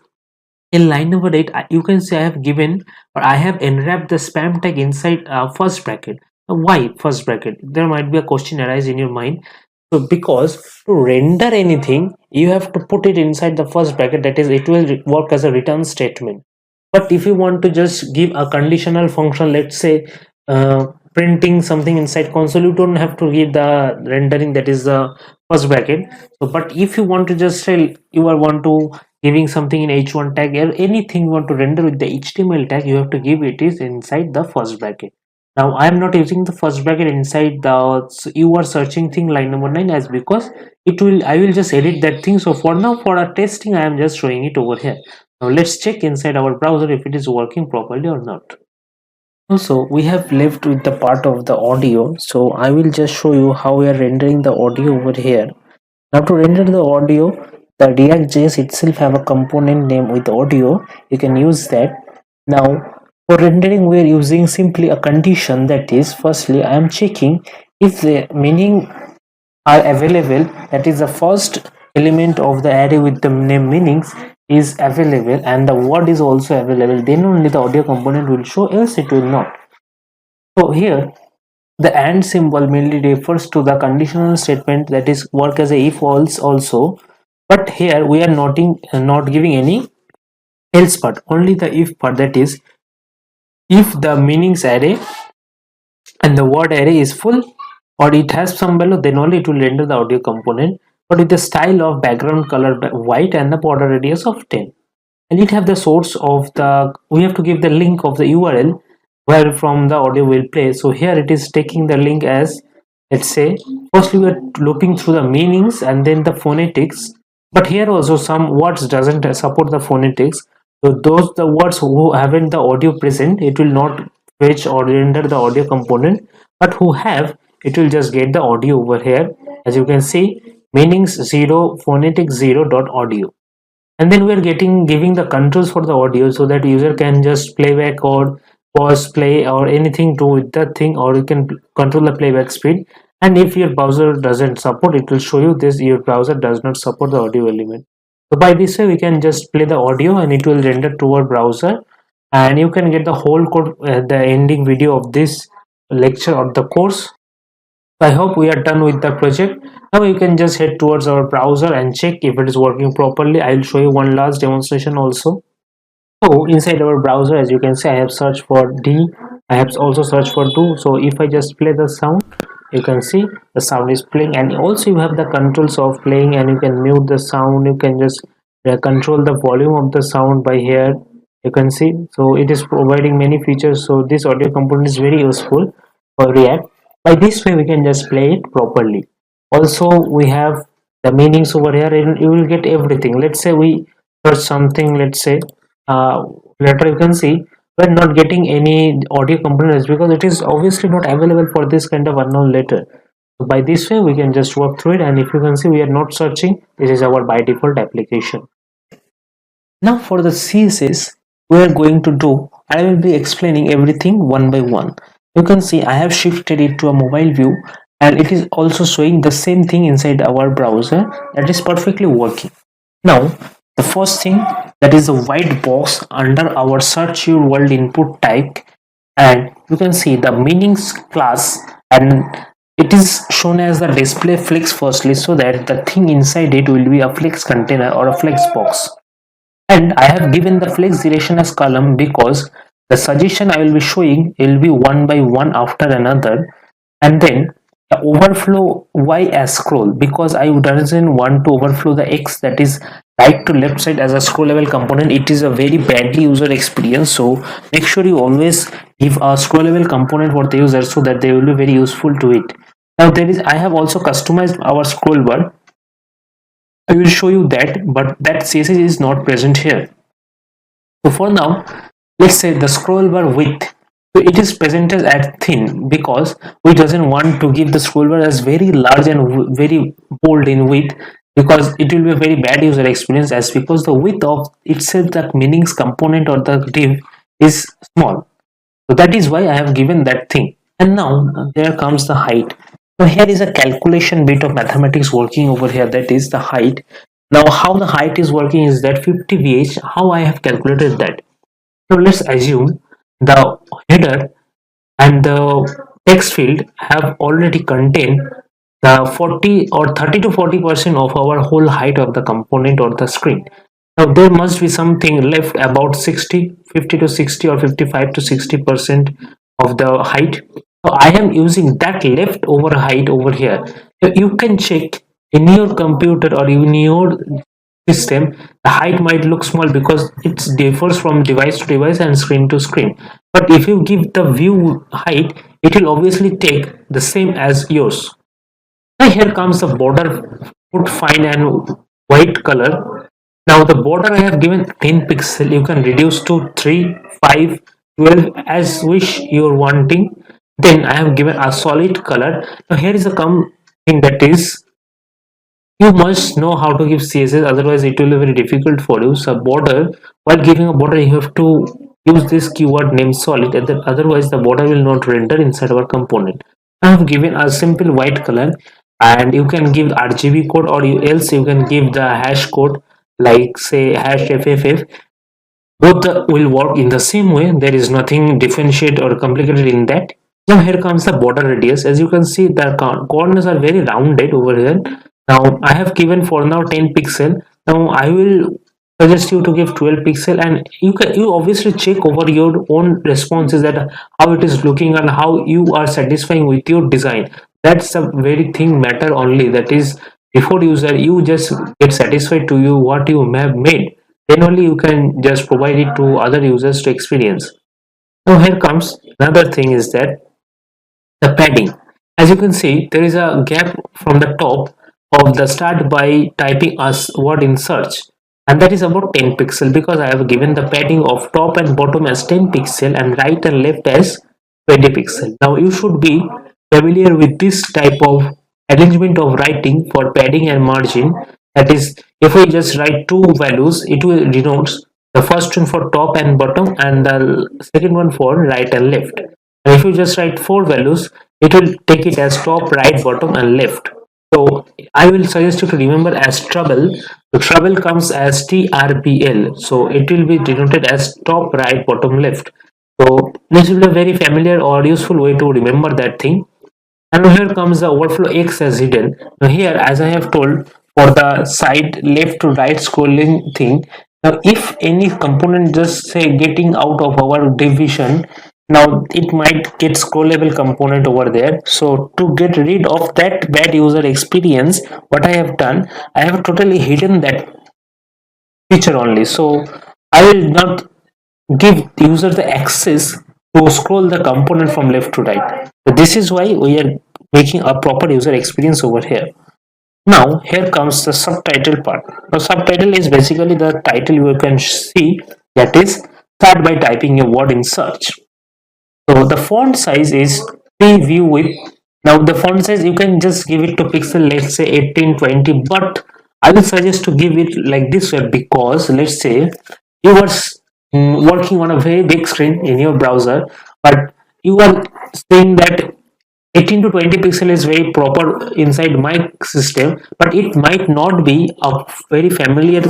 [SPEAKER 1] in line number 8, you can see I have given or I have enwrapped the spam tag inside first bracket. Why first bracket? There might be a question arise in your mind. So because to render anything, you have to put it inside the first bracket, that is it will work as a return statement. But if you want to just give a conditional function, let's say printing something inside console, you don't have to give the rendering, that is the first bracket. So but if you want to just say you are want to giving something in h1 tag or anything you want to render with the html tag, you have to give it is inside the first bracket. Now I am not using the first bracket inside the you are searching thing line number 9, as because it will, I will just edit that thing. So for now, for our testing, I am just showing it over here. Now let's check inside our browser if it is working properly or not. Also, we have left with the part of the audio, so I will just show you how we are rendering the audio over here. Now to render the audio, the React.js itself have a component name with audio. You can use that. Now for rendering, we are using simply a condition, that is firstly I am checking if the meaning are available, that is the first element of the array with the name meanings is available and the word is also available, then only the audio component will show, else it will not. So here the and symbol mainly refers to the conditional statement, that is work as a if else also, but here we are not giving any else part, only the if part, that is if the meanings array and the word array is full or it has some value, then only it will render the audio component, but with the style of background color white and the border radius of 10. And it have the source of the, we have to give the link of the URL where from the audio will play. So here it is taking the link as, let's say firstly we are looping through the meanings and then the phonetics, But here also some words doesn't support the phonetics. So those the words who haven't the audio present, it will not fetch or render the audio component. But who have, it will just get the audio over here. As you can see, meanings zero, phonetic zero dot audio. And then we are getting giving the controls for the audio so that user can just playback or pause play or anything to with that thing, or you can control the playback speed. And if your browser doesn't support, it will show you this your browser does not support the audio element. So by this way we can just play the audio and it will render to our browser, and you can get the whole code, the ending video of this lecture or the course. I hope we are done with the project. Now you can just head towards our browser and check if it is working properly. I'll show you one last demonstration also. So inside our browser, as you can see, I have searched for D. I have also searched for do. So if I just play the sound, you can see the sound is playing, and also you have the controls of playing, and you can mute the sound. You can just control the volume of the sound by here. You can see, so it is providing many features. So this audio component is very useful for React. By this way, we can just play it properly. Also, we have the meanings over here, and you will get everything. Let's say we search something. Let's say uh, later you can see we're not getting any audio components because it is obviously not available for this kind of unknown letter. So by this way we can just work through it, and if you can see we are not searching, this is our by default application. Now for the CSS we are going to do, I will be explaining everything one by one. You can see I have shifted it to a mobile view, and it is also showing the same thing inside our browser, that is perfectly working. Now, the first thing, that is a white box under our search your world input type, and you can see the meanings class, and it is shown as the display flex firstly, so that the thing inside it will be a flex container or a flex box. And I have given the flex duration as column because the suggestion I will be showing will be one by one after another, and then the overflow y as scroll because I doesn't want to overflow the x, that is right to left side as a scroll level component. It is a very badly user experience, so make sure you always give a scroll level component for the user so that they will be very useful to it. Now there is, I have also customized our scroll bar. I will show you that, but that CSS is not present here. So for now, let's say the scroll bar width, so it is presented as thin because we doesn't want to give the scroll bar as very large and very bold in width, because it will be a very bad user experience, as because the width of itself, that meanings component or the div is small. So that is why I have given that thing. And now there comes the height. So here is a calculation bit of mathematics working over here, that is the height. Now how the height is working is that 50 VH, how I have calculated that. So let's assume the header and the text field have already contained the 40 or 30 to 40% of our whole height of the component or the screen. Now there must be something left about 60, 50 to 60 or 55 to 60% of the height. So I am using that leftover height over here. So you can check in your computer or in your system, the height might look small because it differs from device to device and screen to screen. But if you give the view height, it will obviously take the same as yours. Now here comes the border, put fine and white color. Now the border I have given 10 pixel, you can reduce to 3, 5, 12 as wish you're wanting. Then I have given a solid color. Now here is a thing, that is you must know how to give CSS, otherwise it will be very difficult for you. So border, while giving a border, you have to use this keyword name solid, and then otherwise the border will not render inside our component. I have given a simple white color, and you can give RGB code, or else you can give the hash code, like say hash FFF. Both will work in the same way. There is nothing differentiate or complicated in that. Now here comes the border radius. As you can see, the corners are very rounded over here. Now I have given for now 10 pixel. Now I will suggest you to give 12 pixel, and you obviously check over your own responses, that how it is looking and how you are satisfying with your design. That's the very thing matter only. That is, before user you just get satisfied to you what you have made, then only you can just provide it to other users to experience. Now here comes another thing, is that the padding. As you can see, there is a gap from the top. of the start by typing a word in search, and that is about 10 pixel because I have given the padding of top and bottom as 10 pixel and right and left as 20 pixel. Now you should be familiar with this type of arrangement of writing for padding and margin. That is, if we just write two values, it will denotes the first one for top and bottom and the second one for right and left. And if you just write four values, it will take it as top, right, bottom and left. So I will suggest you to remember as trouble. The trouble comes as TRBL. So it will be denoted as top, right, bottom, left. So this will be a very familiar or useful way to remember that thing. And here comes the overflow X as hidden. Now here, as I have told, for the side left to right scrolling thing, now if any component just say getting out of our division, now it might get scrollable component over there. So to get rid of that bad user experience, what I have done, I have totally hidden that feature only. So I will not give the user the access to scroll the component from left to right. So this is why we are making a proper user experience over here. Now here comes the subtitle part. Now subtitle is basically the title you can see, that is start by typing a word in search. So the font size is preview with. Now the font size you can just give it to pixel, let's say 1820, but I will suggest to give it like this way because let's say you are working on a very big screen in your browser, but you are saying that 18 to 20 pixel is very proper inside my system, but it might not be a very familiar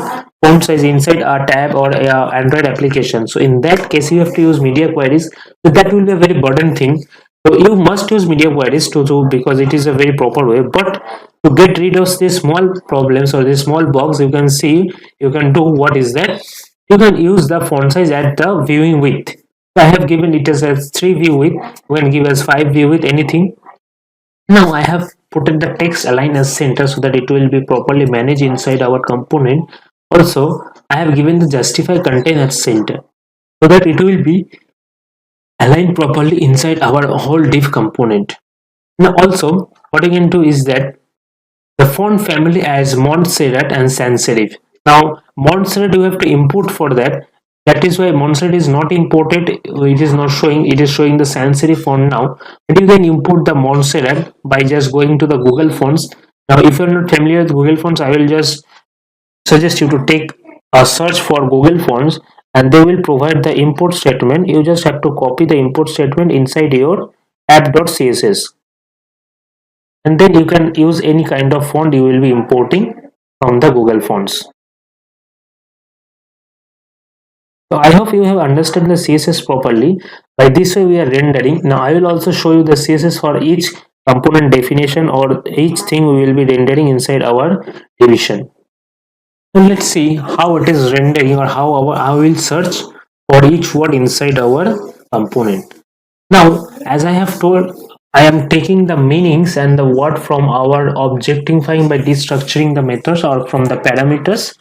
[SPEAKER 1] font size inside a tab or a Android application. So in that case you have to use media queries. So that will be a very burden thing. So you must use media queries to do because it is a very proper way. But to get rid of these small problems or this small box, you can see, you can do what is that, you can use the font size at the viewing width. So I have given it as 3 view width. You can give as 5 view width, anything. Now I have put in the text align as center so that it will be properly managed inside our component. Also, I have given the justify content as center so that it will be aligned properly inside our whole div component. Now also, what you can do is that the font family as Montserrat and sans serif. Now Montserrat you have to import for that. That is why Montserrat is not imported. It is not showing. It is showing the sans serif font now. But you can import the Montserrat by just going to the Google fonts. Now, if you are not familiar with Google fonts, I will just suggest you to take a search for Google fonts, and they will provide the import statement. You just have to copy the import statement inside your app.css, and then you can use any kind of font you will be importing from the Google fonts. So I hope you have understood the CSS properly. By this way we are rendering. Now I will also show you the CSS for each component definition or each thing we will be rendering inside our division. So let's see how it is rendering or how I will search for each word inside our component. Now, as I have told, I am taking the meanings and the word from our objectifying by destructuring the methods or from the parameters,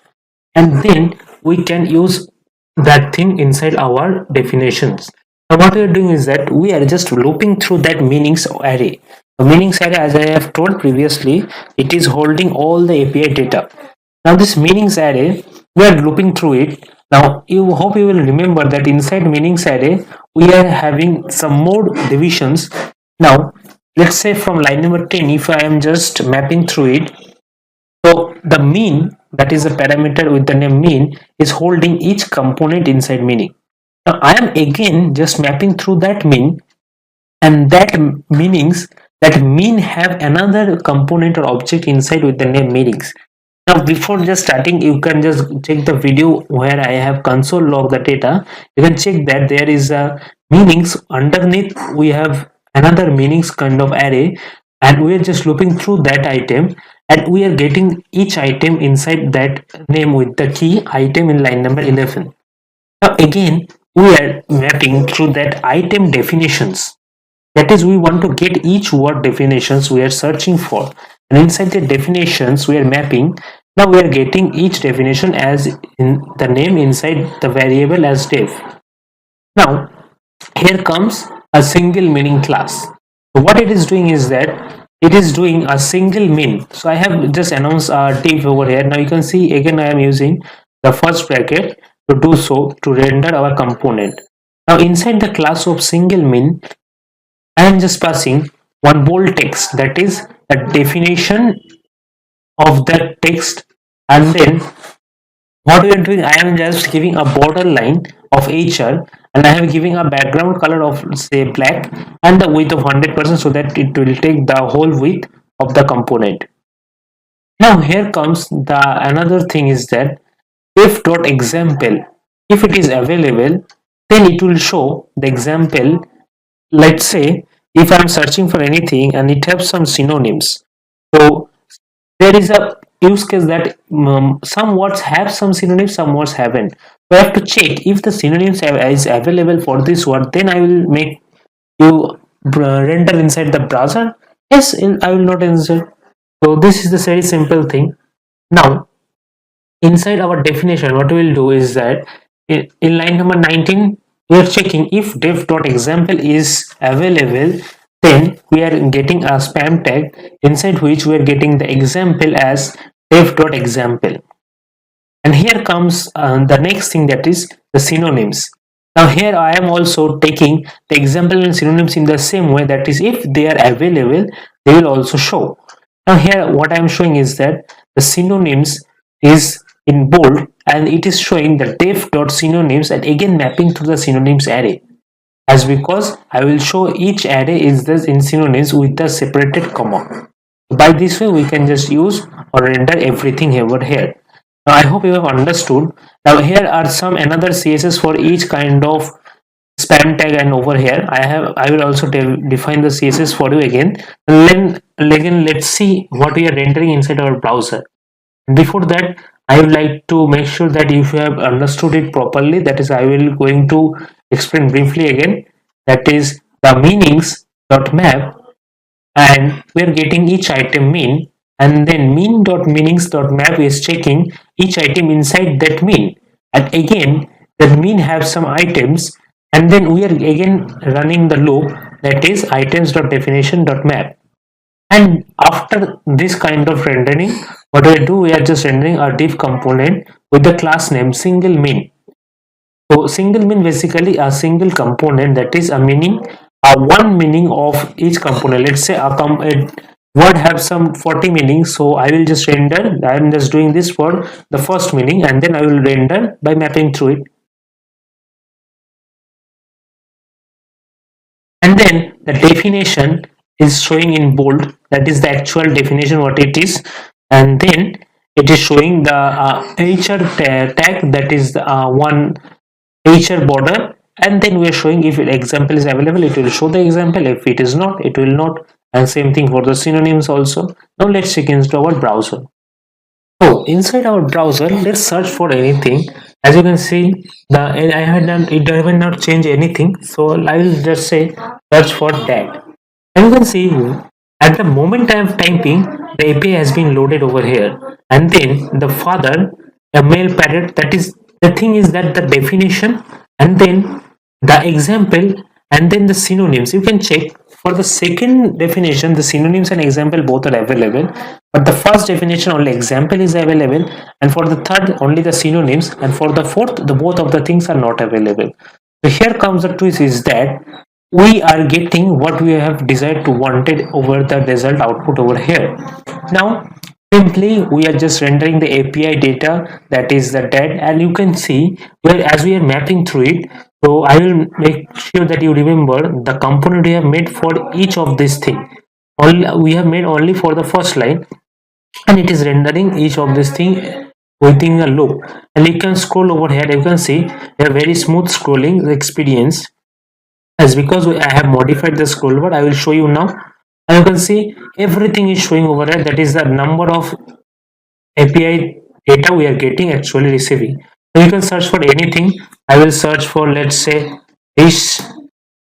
[SPEAKER 1] and then we can use that thing inside our definitions. Now what we are doing is that we are just looping through that meanings array. The meanings array, as I have told previously, it is holding all the API data. Now this meanings array, we are looping through it. Now you hope you will remember that inside meanings array we are having some more divisions. Now let's say from line number 10, if I am just mapping through it, so the mean, that is a parameter with the name mean, is holding each component inside meaning. Now I am again just mapping through that mean, and that meanings, that mean have another component or object inside with the name meanings. Now before just starting, you can just check the video where I have console log the data. You can check that there is a meanings underneath. We have another meanings kind of array, and we are just looping through that item, and we are getting each item inside that name with the key item in line number 11. Now again we are mapping through that item definitions. That is, we want to get each word definitions we are searching for, and inside the definitions we are mapping. Now we are getting each definition as in the name inside the variable as def. Now here comes a single meaning class. So what it is doing is that it is doing a single min. So I have just announced a div over here. Now you can see again I am using the first bracket to do so to render our component. Now inside the class of single min, I am just passing one bold text, that is the definition of that text, and then what we are doing, I am just giving a borderline of HR, and I am giving a background color of say black and the width of 100% so that it will take the whole width of the component. Now here comes the another thing is that if dot example, if it is available, then it will show the example. Let's say if I'm searching for anything and it has some synonyms, so there is a use case that some words have some synonyms, some words haven't. So I have to check if the synonyms is available for this word, then I will make you render inside the browser. Yes, I will not insert. So this is the very simple thing. Now inside our definition, what we will do is that in line number 19, we are checking if def.example is available, then we are getting a spam tag inside which we are getting the example as def.example. And here comes the next thing, that is the synonyms. Now here I am also taking the example and synonyms in the same way, that is if they are available, they will also show. Now here what I am showing is that the synonyms is in bold and it is showing the def.synonyms and again mapping to the synonyms array. As because I will show each array is this in synonyms with the separated comma. By this way we can just use or render everything over here. Now I hope you have understood. Now here are some another CSS for each kind of spam tag, and over here I will also define the CSS for you again. Then again let's see what we are rendering inside our browser. Before that, I would like to make sure that if you have understood it properly, that is I will going to explain briefly again. That is the meanings dot map, and we are getting each item mean, and then mean dot meanings dot map is checking each item inside that mean, and again the mean have some items, and then we are again running the loop, that is items dot definition dot map. And after this kind of rendering, what we do, we are just rendering a div component with the class name single min. So single min basically a single component, that is a meaning, a one meaning of each component. Let's say a word have some 40 meanings, so I will just render. I am just doing this for the first meaning, and then I will render by mapping through it. And then the definition is showing in bold, that is the actual definition what it is, and then it is showing the hr tag, that is the one hr border, and then we are showing if example is available, it will show the example. If it is not, it will not. And same thing for the synonyms also. Now let's check into our browser. So inside our browser, let's search for anything. As you can see, I have done it. I have not changed anything. So I will just say search for that. And you can see at the moment I am typing, the API has been loaded over here, and then the father, a male parrot. That is the thing is that the definition, and then the example, and then the synonyms. You can check for the second definition, the synonyms and example both are available, but the first definition only example is available, and for the third only the synonyms, and for the fourth the both of the things are not available. So here comes the twist is that we are getting what we have desired to wanted over the result output over here. Now simply we are just rendering the API data, that is the dead, and you can see where as we are mapping through it. So I will make sure that you remember the component we have made for each of this thing. We have made only for the first line, and it is rendering each of this thing within a loop. And you can scroll over here, you can see a very smooth scrolling experience. As because I have modified the scroll bar, I will show you now. And you can see everything is showing over here, that is the number of API data we are getting actually receiving. So you can search for anything. I will search for, let's say, dish,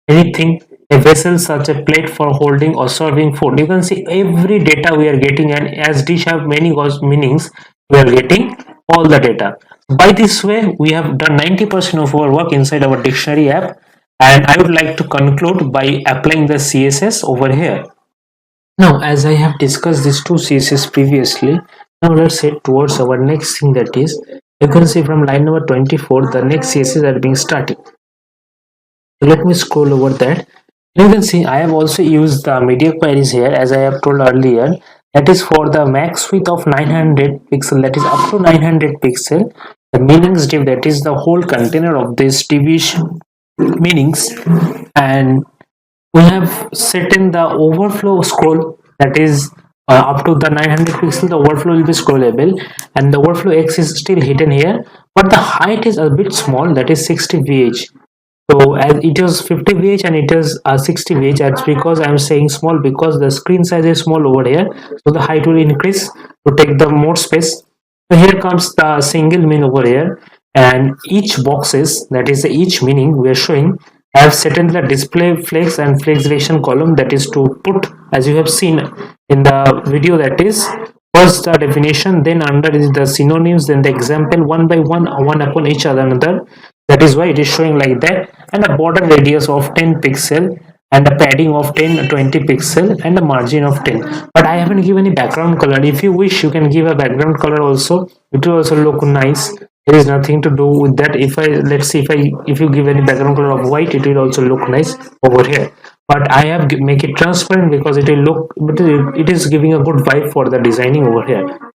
[SPEAKER 1] anything, a vessel such a plate for holding or serving food. You can see every data we are getting, and as dish have many meanings, we are getting all the data. By this way, we have done 90% of our work inside our dictionary app, and I would like to conclude by applying the CSS over here. Now, as I have discussed these two CSS previously, now let's head towards our next thing, that is, you can see from line number 24, the next CSS are being started. So let me scroll over that. You can see I have also used the media queries here, as I have told earlier. That is for the max width of 900 pixel, that is up to 900 pixel. The meanings div, that is the whole container of this division meanings, and we have set in the overflow scroll, that is up to the 900 pixel the overflow will be scrollable, and the overflow x is still hidden here, but the height is a bit small, that is 60 vh. So as it is 50 vh and it is 60 vh, that's because I'm saying small because the screen size is small over here, so the height will increase to take the more space. So here comes the single mean over here, and each boxes, that is each meaning we are showing, I have set in the display flex and flex direction column, that is to put, as you have seen in the video, that is first the definition, then under is the synonyms, then the example one by one, one upon each other another. That is why it is showing like that, and a border radius of 10 pixel, and a padding of 10 20 pixel, and a margin of 10. But I haven't given any background color. If you wish, you can give a background color also, it will also look nice. There is nothing to do with that. If I, let's see, if you give any background color of white, it will also look nice over here. But I have make it transparent because it will look, it is giving a good vibe for the designing over here.